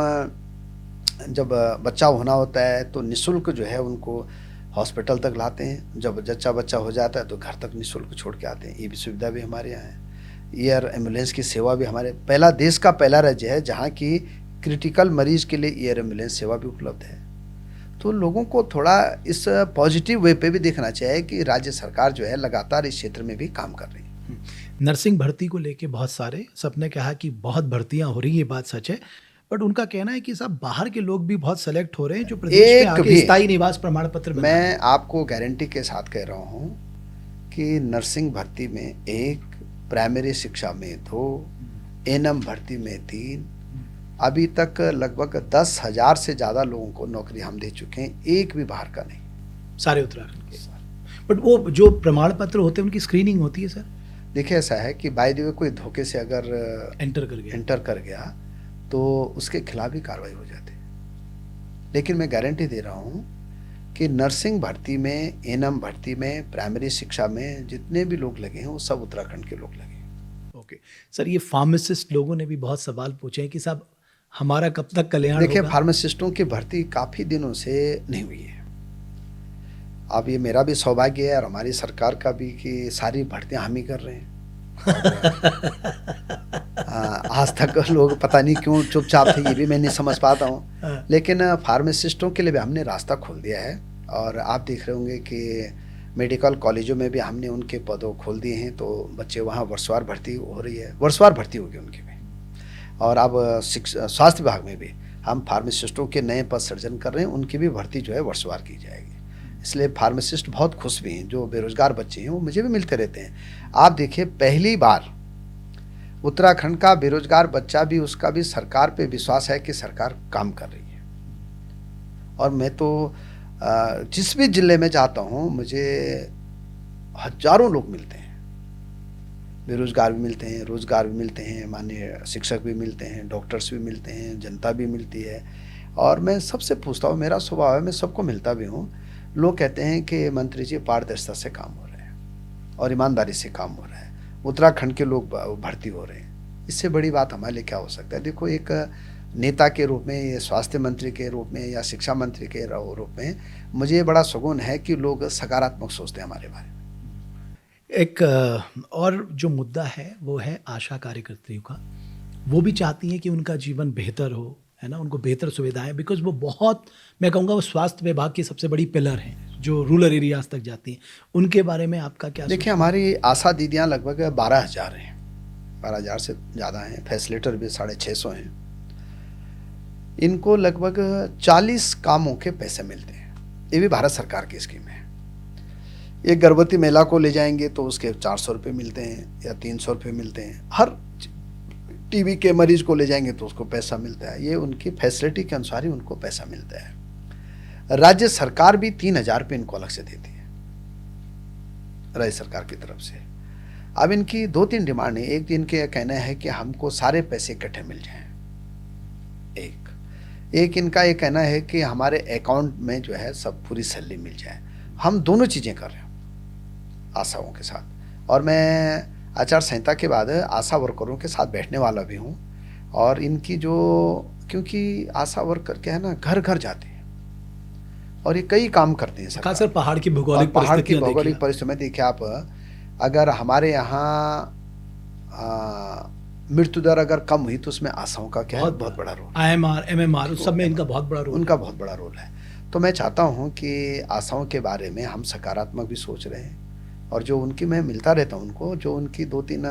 जब बच्चा होना होता है तो निःशुल्क जो है उनको हॉस्पिटल तक लाते हैं, जब जच्चा बच्चा हो जाता है तो घर तक निःशुल्क छोड़ के आते हैं। ये भी सुविधा भी हमारे यहाँ है। एयर एम्बुलेंस की सेवा भी हमारे देश का पहला राज्य है जहाँ की क्रिटिकल मरीज के लिए एयर एम्बुलेंस सेवा भी उपलब्ध है। तो लोगों को थोड़ा इस पॉजिटिव वे पे भी देखना चाहिए कि राज्य सरकार जो है लगातार इस क्षेत्र में भी काम कर रही है। नर्सिंग भर्ती को लेके बहुत सारे सबने कहा कि बहुत भर्तियां हो रही, ये बात सच है, बट उनका कहना है कि साहब बाहर के लोग भी बहुत सेलेक्ट हो रहे हैं जो प्रदेश में आके स्थायी निवास प्रमाण पत्र बना। मैं आपको गारंटी के साथ कह रहा हूँ कि नर्सिंग भर्ती में 1, प्राइमरी शिक्षा में 2, एएनएम भर्ती में 3, अभी तक लगभग 10,000 से ज़्यादा लोगों को नौकरी हम दे चुके हैं, एक भी बाहर का नहीं, सारे उत्तराखंड के। बट वो जो प्रमाण पत्र होते हैं उनकी स्क्रीनिंग होती है सर? देखिए ऐसा है कि बाय द वे कोई धोखे से अगर एंटर कर गया तो उसके खिलाफ भी कार्रवाई हो जाती है। लेकिन मैं गारंटी दे रहा हूँ कि नर्सिंग भर्ती में, एएनएम भर्ती में, प्राइमरी शिक्षा में जितने भी लोग लगे हैं वो सब उत्तराखंड के लोग लगे हैं। ओके सर, ये फार्मासिस्ट लोगों ने भी बहुत सवाल पूछे हैं कि साहब हमारा कब तक कल्याण होगा? देखिए फार्मासिस्टों की भर्ती काफ़ी दिनों से नहीं हुई है। अब ये मेरा भी सौभाग्य है और हमारी सरकार का भी कि सारी भर्तियां हम ही कर रहे हैं। आज तक लोग पता नहीं क्यों चुपचाप थे, ये भी मैं नहीं समझ पाता हूँ। लेकिन फार्मासिस्टों के लिए भी हमने रास्ता खोल दिया है, और आप देख रहे होंगे कि मेडिकल कॉलेजों में भी हमने उनके पदों खोल दिए हैं, तो बच्चे वहाँ वर्षवार भर्ती हो रही है, वर्षवार भर्ती होगी उनकी भी। और अब स्वास्थ्य विभाग में भी हम फार्मासिस्टों के नए पद सृजन कर रहे हैं, उनकी भी भर्ती जो है वर्षवार की जाएगी। इसलिए फार्मासिस्ट बहुत खुश भी हैं, जो बेरोजगार बच्चे हैं वो मुझे भी मिलते रहते हैं। आप देखिए पहली बार उत्तराखंड का बेरोजगार बच्चा भी, उसका भी सरकार पे विश्वास है कि सरकार काम कर रही है। और मैं तो जिस भी जिले में जाता हूँ मुझे हजारों लोग मिलते हैं, बेरोजगार भी मिलते हैं, रोजगार भी मिलते हैं, माननीय शिक्षक भी मिलते हैं, डॉक्टर्स भी मिलते हैं, जनता भी मिलती है। और मैं सबसे पूछता हूँ, मेरा स्वभाव है मैं सबको मिलता भी हूँ। लोग कहते हैं कि मंत्री जी पारदर्शिता से काम हो रहा है और ईमानदारी से काम हो रहा है, उत्तराखंड के लोग भर्ती हो रहे हैं, इससे बड़ी बात हमारे लिए क्या हो सकता है। देखो एक नेता के रूप में, स्वास्थ्य मंत्री के रूप में या शिक्षा मंत्री के रूप में मुझे बड़ा सुकून है कि लोग सकारात्मक सोचते हैं हमारे बारे में। एक और जो मुद्दा है वो है आशा कार्यकर्तियों का। वो भी चाहती हैं कि उनका जीवन बेहतर हो, है ना, उनको बेहतर सुविधाएं, बिकॉज वो बहुत, मैं कहूँगा वो स्वास्थ्य विभाग की सबसे बड़ी पिलर हैं जो रूरल एरियाज तक जाती हैं। उनके बारे में आपका क्या? देखिए हमारी आशा दीदियाँ लगभग 12,000 हैं, 12,000 से ज़्यादा हैं, फैसिलिटर भी 650 हैं। इनको लगभग 40 कामों के पैसे मिलते हैं, ये भी भारत सरकार की स्कीम है। एक गर्भवती महिला को ले जाएंगे तो उसके 400 रुपये मिलते हैं या 300 रुपये मिलते हैं। हर टीबी के मरीज को ले जाएंगे तो उसको पैसा मिलता है। ये उनकी फैसिलिटी के अनुसार ही उनको पैसा मिलता है। राज्य सरकार भी 3,000 रुपये इनको अलग से देती है राज्य सरकार की तरफ से। अब इनकी 2-3 डिमांड है। एक इनके कहना है कि हमको सारे पैसे इकट्ठे मिल जाएं, एक इनका ये कहना है कि हमारे अकाउंट में जो है सब पूरी सैलरी मिल जाए। हम दोनों चीज़ें कर रहे हैं आशाओं के साथ, और मैं आचार संहिता के बाद आशा वर्करों के साथ बैठने वाला भी हूँ। और इनकी जो, क्योंकि आशा वर्कर क्या है ना, घर घर जाते हैं और ये कई काम करते हैं। खासकर पहाड़ की भौगोलिक परिस्थिति में देखिए आप, अगर हमारे यहाँ मृत्यु दर अगर कम हुई तो उसमें आशाओं का क्या है, बहुत बड़ा रोल। IMR, MMR उस सब में इनका बहुत बड़ा रोल, उनका बहुत बड़ा रोल है। तो मैं चाहता हूँ कि आशाओं के बारे में हम सकारात्मक भी सोच रहे हैं, और जो उनकी मैं मिलता रहता हूँ उनको, जो उनकी 2-3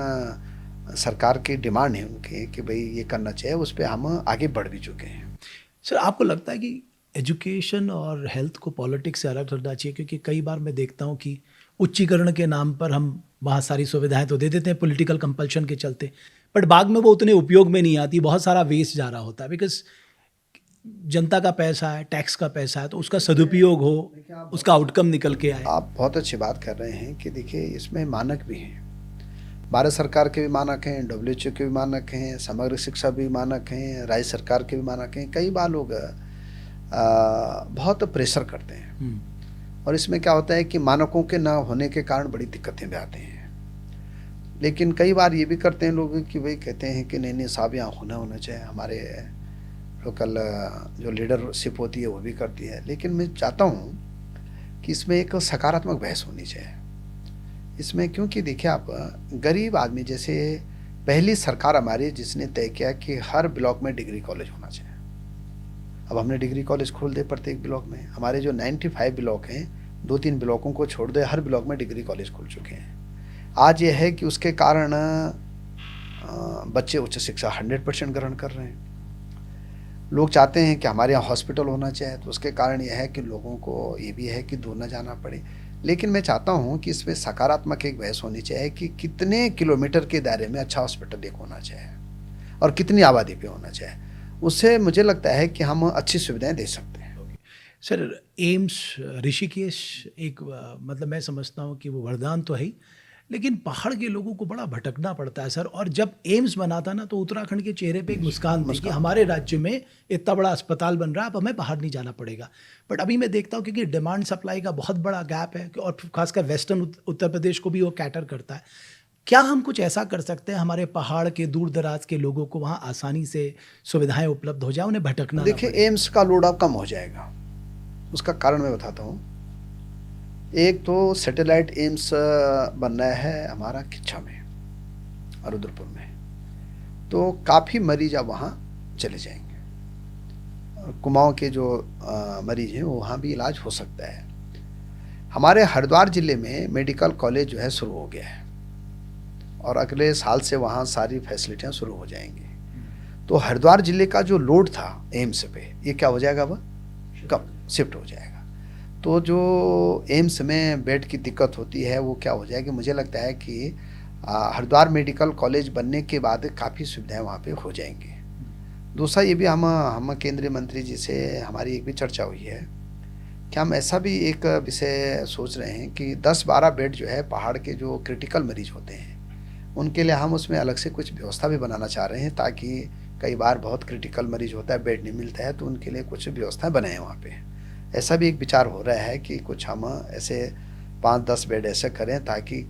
सरकार की डिमांड है उनकी कि भाई ये करना चाहिए, उस पर हम आगे बढ़ भी चुके हैं। सर आपको लगता है कि एजुकेशन और हेल्थ को पॉलिटिक्स से अलग करना चाहिए? क्योंकि कई बार मैं देखता हूँ कि उच्चीकरण के नाम पर हम बहुत सारी सुविधाएं तो दे देते हैं पॉलिटिकल कंपल्शन के चलते, बट बाद में वो उतने उपयोग में नहीं आती, बहुत सारा वेस्ट जा रहा होता है। बिकॉज जनता का पैसा है, टैक्स का पैसा है, तो उसका सदुपयोग हो, उसका आउटकम निकल के आए। आप बहुत अच्छी बात कर रहे हैं कि देखिए इसमें मानक भी हैं, भारत सरकार के भी मानक हैं, WHO के भी मानक हैं, समग्र शिक्षा भी मानक हैं, राज्य सरकार के भी मानक हैं। कई बार लोग बहुत प्रेशर करते हैं और इसमें क्या होता है कि मानकों के ना होने के कारण बड़ी दिक्कतें भी आती हैं। लेकिन कई बार ये भी करते हैं लोग कि भाई कहते हैं कि नहीं साहब यहाँ होना चाहिए, हमारे लोकल जो लीडरशिप होती है वो भी करती है। लेकिन मैं चाहता हूँ कि इसमें एक सकारात्मक बहस होनी चाहिए इसमें, क्योंकि देखिए आप गरीब आदमी, जैसे पहली सरकार हमारी जिसने तय किया कि हर ब्लॉक में डिग्री कॉलेज होना चाहिए। अब हमने डिग्री कॉलेज खोल दे प्रत्येक ब्लॉक में। हमारे जो 95 ब्लॉक हैं, 2-3 ब्लॉकों को छोड़ दे, हर ब्लॉक में डिग्री कॉलेज खुल चुके हैं। आज ये है कि उसके कारण बच्चे उच्च शिक्षा 100% ग्रहण कर रहे हैं। लोग चाहते हैं कि हमारे यहाँ हॉस्पिटल होना चाहिए, तो उसके कारण यह है कि लोगों को ये भी है कि दूर न जाना पड़े। लेकिन मैं चाहता हूँ कि इसमें सकारात्मक एक बहस होनी चाहिए कि कितने किलोमीटर के दायरे में अच्छा हॉस्पिटल एक होना चाहिए और कितनी आबादी पे होना चाहिए। उससे मुझे लगता है कि हम अच्छी सुविधाएं दे सकते हैं। सर एम्स ऋषिकेश एक मतलब मैं समझता हूँ कि वो वरदान तो है ही, लेकिन पहाड़ के लोगों को बड़ा भटकना पड़ता है सर। और जब एम्स बना था ना, तो उत्तराखंड के चेहरे पे एक मुस्कान थी कि हमारे राज्य में इतना बड़ा अस्पताल बन रहा है, अब हमें बाहर नहीं जाना पड़ेगा। बट अभी मैं देखता हूँ क्योंकि डिमांड सप्लाई का बहुत बड़ा गैप है, और खासकर वेस्टर्न उत्तर प्रदेश को भी वो कैटर करता है। क्या हम कुछ ऐसा कर सकते हैं हमारे पहाड़ के दूर दराज के लोगों को वहाँ आसानी से सुविधाएं उपलब्ध हो जाए, उन्हें भटकना? देखिए एम्स का लोड अब कम हो जाएगा, उसका कारण मैं बताता हूँ। एक तो सैटेलाइट एम्स बन रहा है हमारा खिच्चा में और रुद्रपुर में, तो काफ़ी मरीज अब वहाँ चले जाएंगे और कुमाऊँ के जो मरीज हैं वो वहाँ भी इलाज हो सकता है। हमारे हरिद्वार ज़िले में मेडिकल कॉलेज जो है शुरू हो गया है और अगले साल से वहाँ सारी फैसिलिटियाँ शुरू हो जाएंगी। तो हरिद्वार ज़िले का जो लोड था एम्स पे, ये क्या हो जाएगा, वह कब शिफ्ट हो जाएगा। तो जो एम्स में बेड की दिक्कत होती है वो क्या हो जाएगी, मुझे लगता है कि हरिद्वार मेडिकल कॉलेज बनने के बाद काफ़ी सुविधाएं वहाँ पे हो जाएंगी। दूसरा ये भी हम केंद्रीय मंत्री जी से हमारी एक भी चर्चा हुई है कि हम ऐसा भी एक विषय सोच रहे हैं कि 10-12 बेड जो है पहाड़ के जो क्रिटिकल मरीज होते हैं उनके लिए हम उसमें अलग से कुछ व्यवस्था भी बनाना चाह रहे हैं, ताकि कई बार बहुत क्रिटिकल मरीज होता है, बेड नहीं मिलता है, तो उनके लिए कुछ व्यवस्थाएं बनाएं वहाँ पे। ऐसा भी एक विचार हो रहा है कि कुछ हम ऐसे 5-10 बेड ऐसे करें ताकि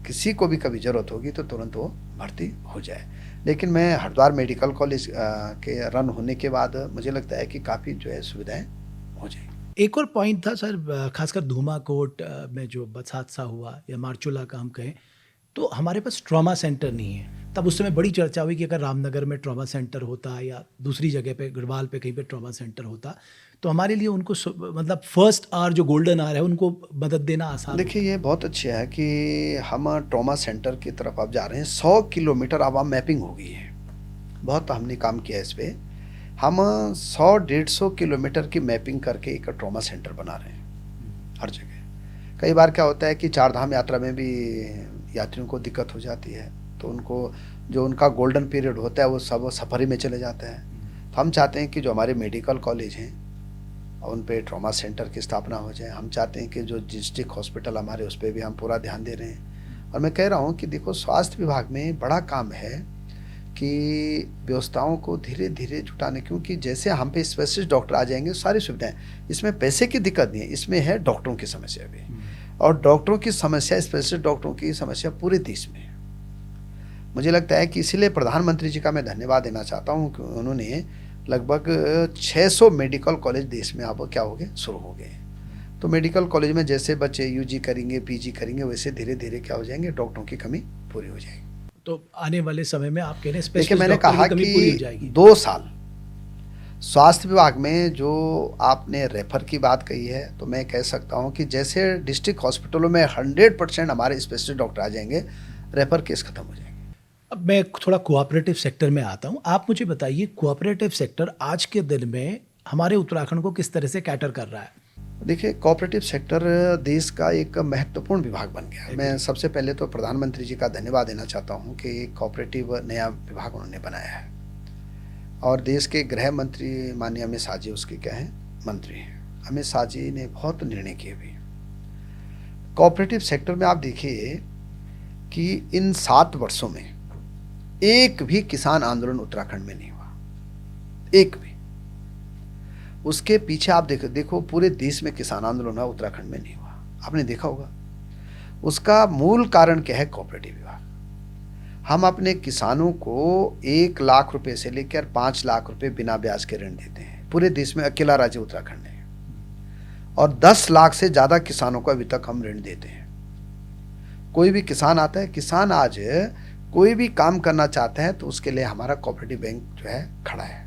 किसी को भी कभी ज़रूरत होगी तो तुरंत वो भर्ती हो जाए। लेकिन मैं हरिद्वार मेडिकल कॉलेज के रन होने के बाद मुझे लगता है कि काफ़ी जो है सुविधाएं हो जाएंगी। एक और पॉइंट था सर, खासकर धूमाकोट में जो बस हादसा हुआ या मारचूला का हम कहें, तो हमारे पास ट्रॉमा सेंटर नहीं है। तब उस समय बड़ी चर्चा हुई कि अगर रामनगर में ट्रॉमा सेंटर होता या दूसरी जगह पे गढ़वाल पे कहीं पे ट्रॉमा सेंटर होता तो हमारे लिए उनको मतलब फर्स्ट आवर जो गोल्डन आवर है उनको मदद देना आसान। देखिए ये बहुत अच्छा है कि हम ट्रॉमा सेंटर की तरफ अब जा रहे हैं। 100 किलोमीटर अब मैपिंग हो गई है, बहुत हमने काम किया इस पर। हम 100-150 किलोमीटर की मैपिंग करके एक ट्रॉमा सेंटर बना रहे हैं हर जगह। कई बार क्या होता है कि 4 धाम यात्रा में भी यात्रियों को दिक्कत हो जाती है, तो उनको जो उनका गोल्डन पीरियड होता है वो सब सफरी में चले जाते हैं। तो हम चाहते हैं कि जो हमारे मेडिकल कॉलेज हैं उन पे ट्रॉमा सेंटर की स्थापना हो जाए। हम चाहते हैं कि जो डिस्ट्रिक्ट हॉस्पिटल हमारे उस पर भी हम पूरा ध्यान दे रहे हैं। और मैं कह रहा हूँ कि देखो स्वास्थ्य विभाग में बड़ा काम है कि व्यवस्थाओं को धीरे धीरे जुटाने, क्योंकि जैसे हम पे स्पेशलिस्ट डॉक्टर आ जाएंगे सारी सुविधाएं, इसमें पैसे की दिक्कत नहीं है, इसमें है डॉक्टरों की समस्या भी। और डॉक्टरों की समस्या, स्पेशलिस्ट डॉक्टरों की समस्या पूरे देश में है। मुझे लगता है कि इसीलिए प्रधानमंत्री जी का मैं धन्यवाद देना चाहता हूँ कि उन्होंने लगभग 600 मेडिकल कॉलेज देश में अब क्या हो गए, शुरू हो गए। तो मेडिकल कॉलेज में जैसे बच्चे यूजी करेंगे, पीजी करेंगे, वैसे धीरे धीरे क्या हो जाएंगे, डॉक्टरों की कमी पूरी हो जाएगी। तो आने वाले समय में आप कह रहे हैं देखिए मैंने कहा कि 2 साल स्वास्थ्य विभाग में जो आपने रेफर की बात कही है, तो मैं कह सकता हूँ कि जैसे डिस्ट्रिक्ट हॉस्पिटलों में 100% हमारे स्पेशलिस्ट डॉक्टर आ जाएंगे, रेफर केस खत्म हो जाएंगे। अब मैं थोड़ा कोऑपरेटिव सेक्टर में आता हूँ। आप मुझे बताइए कोऑपरेटिव सेक्टर आज के दिन में हमारे उत्तराखंड को किस तरह से कैटर कर रहा है? देखिए, कोऑपरेटिव सेक्टर देश का एक महत्वपूर्ण विभाग बन गया है। मैं सबसे पहले तो प्रधानमंत्री जी का धन्यवाद देना चाहता हूँ कि एक कोऑपरेटिव नया विभाग उन्होंने बनाया है, और देश के गृह मंत्री माननीय अमित शाह जी उसके क्या हैं, मंत्री हैं। अमित शाह जी ने बहुत निर्णय किए भी। कोऑपरेटिव सेक्टर में आप देखिए कि इन 7 वर्षों में एक भी किसान आंदोलन उत्तराखंड में नहीं हुआ, एक भी। उसके पीछे आप देखो पूरे देश में किसान आंदोलन हुआ, उत्तराखंड में नहीं हुआ, आपने देखा होगा। उसका मूल कारण क्या है? कोऑपरेटिव विभाग। हम अपने किसानों को 1 लाख रुपए से लेकर 5 लाख रुपए बिना ब्याज के ऋण देते हैं। पूरे देश में अकेला राज्य उत्तराखंड है, और 10 लाख से ज्यादा किसानों को अभी तक हम ऋण देते हैं। कोई भी किसान आता है, किसान आज कोई भी काम करना चाहता है तो उसके लिए हमारा कोऑपरेटिव बैंक जो है खड़ा है।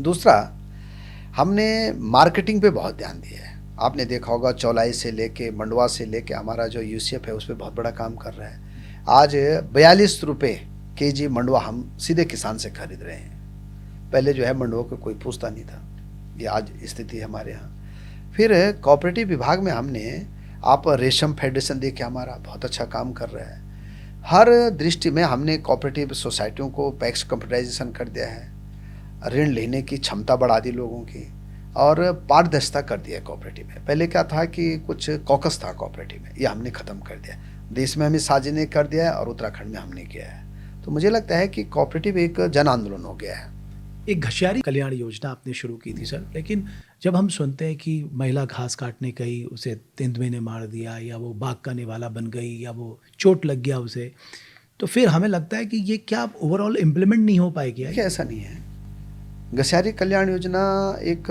दूसरा, हमने मार्केटिंग पे बहुत ध्यान दिया है। आपने देखा होगा चौलाई से लेके मंडवा से लेके हमारा जो यूसीएफ है उस पर बहुत बड़ा काम कर रहा है। आज 42 रुपये केजी मंडवा हम सीधे किसान से खरीद रहे हैं। पहले जो है मंडवा को कोई पूछता नहीं था, ये आज स्थिति है हमारे यहाँ। फिर कोऑपरेटिव विभाग में हमने, आप रेशम फेडरेशन देखे हमारा बहुत अच्छा काम कर रहा है। हर दृष्टि में हमने कोऑपरेटिव सोसाइटियों को पैक्स कंप्यूटराइजेशन कर दिया है, ऋण लेने की क्षमता बढ़ा दी लोगों की, और पारदर्शिता कर दिया कोऑपरेटिव में। पहले क्या था कि कुछ कॉकस था कोऑपरेटिव में, ये हमने ख़त्म कर दिया। देश में अमित शाह जी ने कर दिया है और उत्तराखंड में हमने किया है। तो मुझे लगता है कि कोऑपरेटिव एक जन आंदोलन हो गया है। एक घसियारी कल्याण योजना आपने शुरू की थी सर, लेकिन जब हम सुनते हैं कि महिला घास काटने गई, उसे तेंदुए ने मार दिया, या वो बाघ का निवाला बन गई, या वो चोट लग गया उसे, तो फिर हमें लगता है कि ये क्या ओवरऑल इम्प्लीमेंट नहीं हो पाएगी? देखिए, ऐसा नहीं है। घसियारी कल्याण योजना एक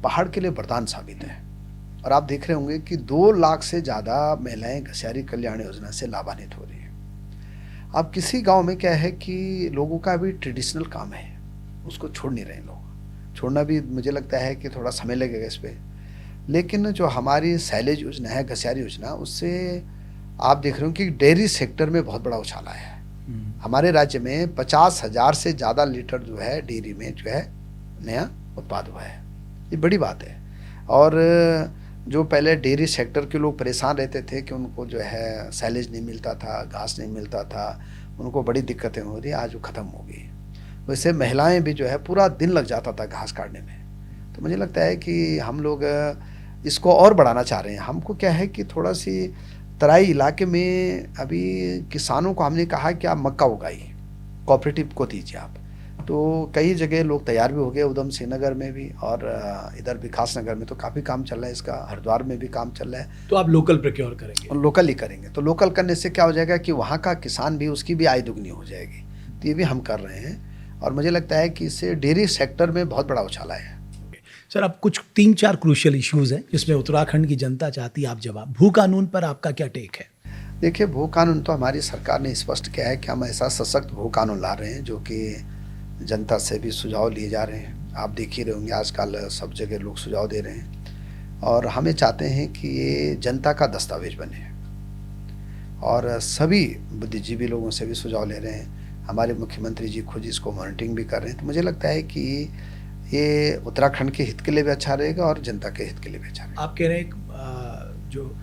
पहाड़ के लिए वरदान साबित है, और आप देख रहे होंगे कि 2 लाख से ज़्यादा महिलाएं घसियारी कल्याण योजना से लाभान्वित हो रही हैं। अब किसी गांव में क्या है कि लोगों का अभी ट्रेडिशनल काम है, उसको छोड़ नहीं रहे लोग। छोड़ना भी मुझे लगता है कि थोड़ा समय लगेगा इस पर। लेकिन जो हमारी साइलेज योजना है, घसियारी योजना, उससे आप देख रहे हो कि डेयरी सेक्टर में बहुत बड़ा उछाल आया है। हमारे राज्य में 50,000 से ज़्यादा लीटर जो है डेयरी में जो है नया उत्पाद हुआ है, ये बड़ी बात है। और जो पहले डेयरी सेक्टर के लोग परेशान रहते थे कि उनको जो है साइलेज नहीं मिलता था, घास नहीं मिलता था, उनको बड़ी दिक्कतें हो रही, आज वो ख़त्म हो गई। वैसे महिलाएं भी जो है पूरा दिन लग जाता था घास काटने में। तो मुझे लगता है कि हम लोग इसको और बढ़ाना चाह रहे हैं। हमको क्या है कि थोड़ा सी तराई इलाके में अभी किसानों को हमने कहा कि आप मक्का उगाइए, कोऑपरेटिव को दीजिए आप। तो कई जगह लोग तैयार भी हो गए, उधम सिंह नगर में भी, और इधर विकास नगर में तो काफ़ी काम चल रहा है इसका, हरिद्वार में भी काम चल रहा है। तो आप लोकल प्रोक्योर करेंगे? और लोकल ही करेंगे। तो लोकल करने से क्या हो जाएगा कि वहाँ का किसान भी, उसकी भी आय दुगनी हो जाएगी। तो ये भी हम कर रहे हैं, और मुझे लगता है कि इससे डेयरी सेक्टर में बहुत बड़ा उछाल आया है। सर, अब कुछ 3-4 क्रूशियल इश्यूज हैं जिसमें उत्तराखंड की जनता चाहती है आप जवाब। भू कानून पर आपका क्या टेक है? देखिए, भू कानून तो हमारी सरकार ने स्पष्ट किया है कि हम ऐसा सशक्त भू कानून ला रहे हैं जो कि जनता से भी सुझाव लिए जा रहे हैं। आप देख ही रहे होंगे आजकल सब जगह लोग सुझाव दे रहे हैं, और हमें चाहते हैं कि ये जनता का दस्तावेज बने, और सभी बुद्धिजीवी लोगों से भी सुझाव ले रहे हैं। हमारे मुख्यमंत्री जी खुद इसको मॉनिटरिंग भी कर रहे हैं। तो मुझे लगता है कि ये उत्तराखंड के हित के लिए भी अच्छा रहेगा और जनता के हित के लिए भी अच्छा रहेगा। आप कह रहे हैं जो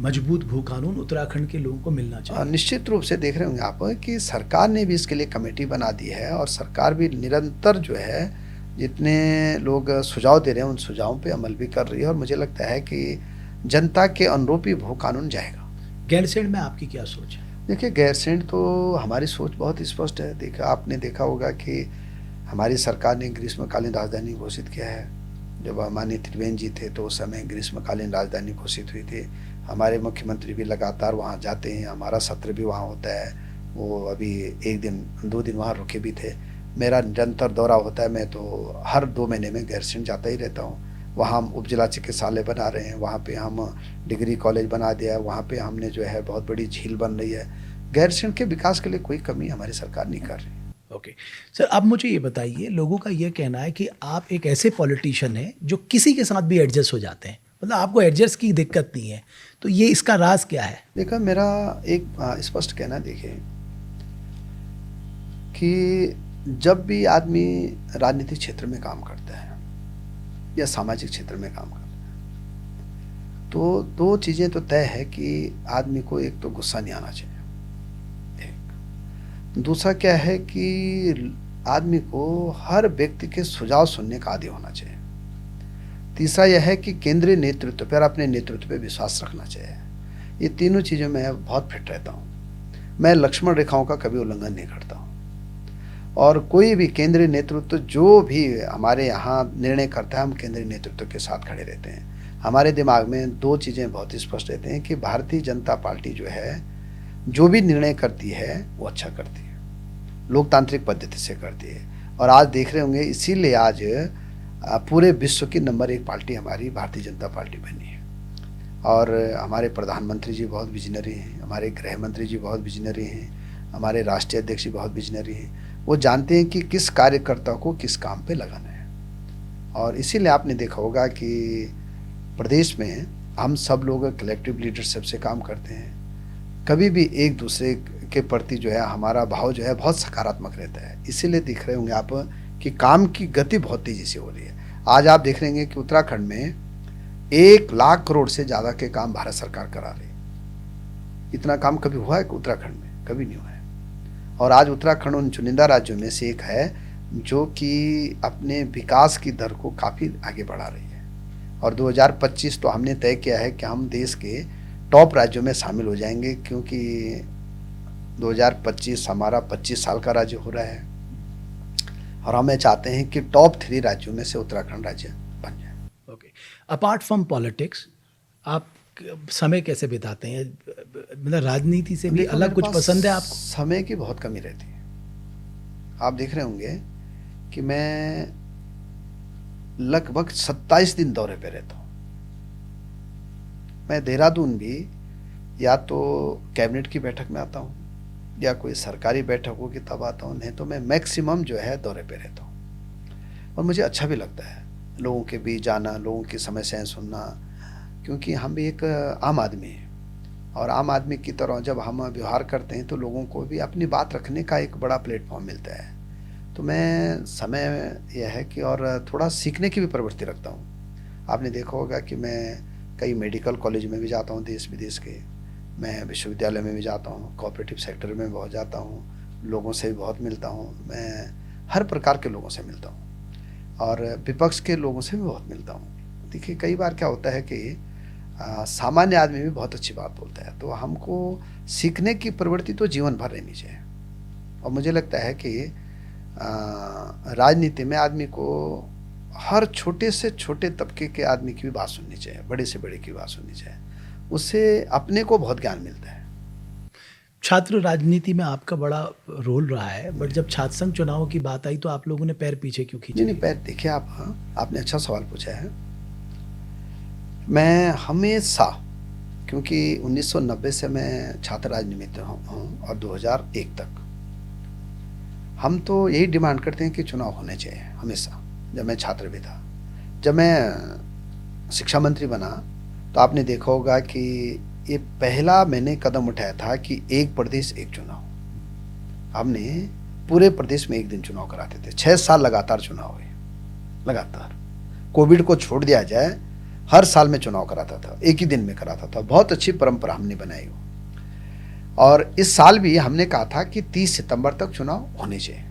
मजबूत भू कानून उत्तराखंड के लोगों को मिलना चाहिए। निश्चित रूप से देख रहे होंगे आप कि सरकार ने भी इसके लिए कमेटी बना दी है, और सरकार भी निरंतर जो है जितने लोग सुझाव दे रहे हैं उन सुझावों पे अमल भी कर रही है, और मुझे लगता है कि जनता के अनुरूप ही भू कानून जाएगा। गैरसैंण में आपकी क्या सोच है? देखिए, गैरसैंण तो हमारी सोच बहुत स्पष्ट है। आपने देखा होगा कि हमारी सरकार ने ग्रीष्मकालीन राजधानी घोषित किया है। जब माननीय त्रिवेंद्र जी थे तो उस समय ग्रीष्मकालीन राजधानी घोषित हुई थी। हमारे मुख्यमंत्री भी लगातार वहाँ जाते हैं, हमारा सत्र भी वहाँ होता है। वो अभी 1 दिन 2 दिन वहाँ रुके भी थे। मेरा निरंतर दौरा होता है, मैं तो हर 2 महीने में गैरसैंण जाता ही रहता हूँ। वहाँ हम उपजिला चिकित्सालय बना रहे हैं, वहाँ पे हम डिग्री कॉलेज बना दिया है, वहाँ पे हमने जो है बहुत बड़ी झील बन रही है। गैरसैंण के विकास के लिए कोई कमी हमारी सरकार नहीं कर रही। ओके सर, आप मुझे ये बताइए, लोगों का ये कहना है कि आप एक ऐसे पॉलिटिशियन हैं जो किसी के साथ भी एडजस्ट हो जाते हैं, मतलब आपको एडजस्ट की दिक्कत नहीं है, तो ये इसका राज क्या है? देखा, मेरा एक स्पष्ट कहना, देखिए कि जब भी आदमी राजनीतिक क्षेत्र में काम करता है या सामाजिक क्षेत्र में काम करता है, तो दो चीज़ें तो तय है कि आदमी को एक तो गुस्सा नहीं आना चाहिए, एक दूसरा क्या है कि आदमी को हर व्यक्ति के सुझाव सुनने का आदी होना चाहिए, तीसरा यह है कि केंद्रीय नेतृत्व पर, अपने नेतृत्व पर विश्वास रखना चाहिए। ये तीनों चीज़ों में बहुत फिट रहता हूँ। मैं लक्ष्मण रेखाओं का कभी उल्लंघन नहीं करता हूँ, और कोई भी केंद्रीय नेतृत्व जो भी हमारे यहाँ निर्णय करता है, हम केंद्रीय नेतृत्व के साथ खड़े रहते हैं। हमारे दिमाग में दो चीज़ें बहुत ही स्पष्ट रहते हैं कि भारतीय जनता पार्टी जो है, जो भी निर्णय करती है वो अच्छा करती है, लोकतांत्रिक पद्धति से करती है। और आज देख रहे होंगे, इसीलिए आज पूरे विश्व की नंबर 1 पार्टी हमारी भारतीय जनता पार्टी बनी है। और हमारे प्रधानमंत्री जी बहुत विजनरी हैं, हमारे गृह मंत्री जी बहुत विजनरी हैं, हमारे राष्ट्रीय अध्यक्ष जी बहुत विजनरी हैं। वो जानते हैं कि किस कार्यकर्ता को किस काम पे लगाना है। और इसीलिए आपने देखा होगा कि प्रदेश में हम सब लोग कलेक्टिव लीडरशिप से काम करते हैं। कभी भी एक दूसरे के प्रति जो है हमारा भाव जो है बहुत सकारात्मक रहता है। इसीलिए दिख रहे होंगे आप कि काम की गति बहुत तेज़ी से हो रही है। आज आप देख रहे होंगे कि उत्तराखंड में 1 लाख करोड़ से ज़्यादा के काम भारत सरकार करा रही है। इतना काम कभी हुआ है कि उत्तराखंड में? कभी नहीं हुआ है। और आज उत्तराखंड उन चुनिंदा राज्यों में से एक है जो कि अपने विकास की दर को काफ़ी आगे बढ़ा रही है। और 2025 तो हमने तय किया है कि हम देश के टॉप राज्यों में शामिल हो जाएंगे, क्योंकि 2025 हमारा 25 साल का राज्य हो रहा है, और हमें चाहते हैं कि टॉप 3 राज्यों में से उत्तराखंड राज्य बन जाए। ओके, अपार्ट फ्रॉम पॉलिटिक्स आप समय कैसे बिताते हैं? मतलब राजनीति से भी देखो, अलग मेरे कुछ पास पसंद है आपको? समय की बहुत कमी रहती है। आप देख रहे होंगे कि मैं लगभग 27 दिन दौरे पे रहता हूँ। मैं देहरादून भी या तो कैबिनेट की बैठक में आता हूँ या कोई सरकारी बैठक होगी तब आता हूँ, नहीं तो मैं मैक्सिमम जो है दौरे पे रहता हूँ। और मुझे अच्छा भी लगता है लोगों के बीच जाना, लोगों की समस्याएं सुनना, क्योंकि हम भी एक आम आदमी हैं, और आम आदमी की तरह जब हम व्यवहार करते हैं तो लोगों को भी अपनी बात रखने का एक बड़ा प्लेटफॉर्म मिलता है। तो मैं समय यह है कि और थोड़ा सीखने की भी प्रवृत्ति रखता हूँ। आपने देखा होगा कि मैं कई मेडिकल कॉलेज में भी जाता हूँ देश विदेश के, मैं विश्वविद्यालय में भी जाता हूँ, कोऑपरेटिव सेक्टर में बहुत जाता हूँ, लोगों से भी बहुत मिलता हूँ। मैं हर प्रकार के लोगों से मिलता हूँ और विपक्ष के लोगों से भी बहुत मिलता हूँ। देखिए, कई बार क्या होता है कि सामान्य आदमी भी बहुत अच्छी बात बोलता है, तो हमको सीखने की प्रवृत्ति तो जीवन भर रहनी चाहिए। और मुझे लगता है कि राजनीति में आदमी को हर छोटे से छोटे तबके के आदमी की भी बात सुननी चाहिए, बड़े से बड़े की बात सुननी चाहिए, उससे अपने को बहुत ज्ञान मिलता है। छात्र राजनीति में आपका बड़ा रोल रहा है, बट जब छात्र संघ चुनाव की बात आई तो आप लोगों ने पैर पीछे क्यों खींचे? नहीं, पैर देखिए, आपने अच्छा सवाल पूछा है। मैं हमेशा, क्योंकि 1990 से मैं छात्र राजनीति में हूँ और 2001 तक हम तो यही डिमांड करते हैं कि चुनाव होने चाहिए हमेशा। जब मैं छात्र भी था, जब मैं शिक्षा मंत्री बना, तो आपने देखा होगा कि ये पहला मैंने कदम उठाया था कि एक प्रदेश एक चुनाव। हमने पूरे प्रदेश में एक दिन चुनाव कराते थे। 6 साल लगातार चुनाव हुए, लगातार। कोविड को छोड़ दिया जाए, हर साल में चुनाव कराता था, एक ही दिन में कराता था। बहुत अच्छी परंपरा हमने बनाई हो। और इस साल भी हमने कहा था कि 30 सितंबर तक चुनाव होने चाहिए।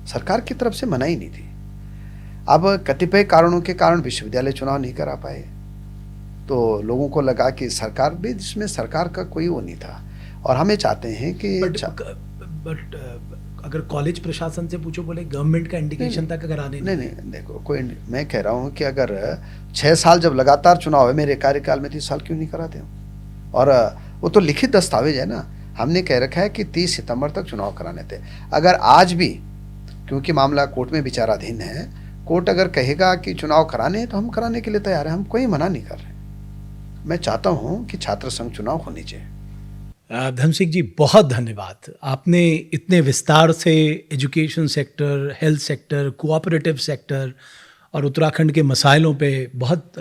सरकार की तरफ से मनाही नहीं थी। अब कतिपय कारणों के कारण विश्वविद्यालय चुनाव नहीं करा पाए, तो लोगों को लगा कि सरकार भी, जिसमें सरकार का कोई वो नहीं था। और हमें चाहते हैं कि बट अगर कॉलेज प्रशासन से पूछो, बोले गवर्नमेंट का इंडिकेशन तक अगर आने नहीं, देखो, कोई, मैं कह रहा हूँ कि अगर 6 साल जब लगातार चुनाव है, मेरे कार्यकाल में 30 साल क्यों नहीं कराते हो? और वो तो लिखित दस्तावेज है ना, हमने कह रखा है कि 30 सितंबर तक चुनाव कराने थे। अगर आज भी, क्योंकि मामला कोर्ट में विचाराधीन है, कोर्ट अगर कहेगा कि चुनाव कराने तो हम कराने के लिए तैयार हैं, हम कोई मना नहीं कर रहे। मैं चाहता हूं कि छात्र संघ चुनाव होनी चाहिए। धन सिंह जी, बहुत धन्यवाद। आपने इतने विस्तार से education sector, health sector, cooperative sector और उत्तराखंड के मसाइलों पे बहुत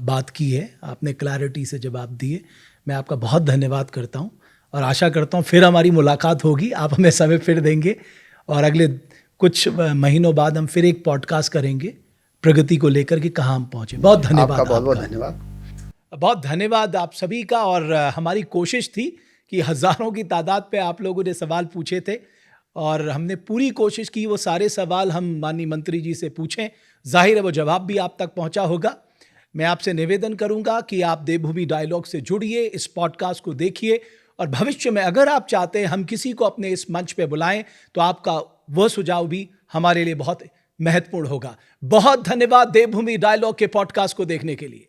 बात की है। आपने क्लैरिटी से जवाब दिए। मैं आपका बहुत धन्यवाद करता हूँ और आशा करता हूँ फिर हमारी मुलाकात होगी। आप हमें समय फिर देंगे और अगले कुछ महीनों बाद हम फिर एक पॉडकास्ट करेंगे प्रगति को लेकर कि कहाँ हम पहुँचे। बहुत धन्यवाद आपका बहुत बहुत आपका। धन्यवाद। बहुत धन्यवाद आप सभी का। और हमारी कोशिश थी कि हज़ारों की तादाद पे आप लोगों ने सवाल पूछे थे और हमने पूरी कोशिश की वो सारे सवाल हम माननीय मंत्री जी से पूछें। जाहिर है वो जवाब भी आप तक पहुंचा होगा। मैं आपसे निवेदन करूंगा कि आप देवभूमि डायलॉग से जुड़िए, इस पॉडकास्ट को देखिए और भविष्य में अगर आप चाहते हैं हम किसी को अपने इस मंच पे बुलाएं तो आपका वह सुझाव भी हमारे लिए बहुत महत्वपूर्ण होगा। बहुत धन्यवाद देवभूमि डायलॉग के पॉडकास्ट को देखने के लिए।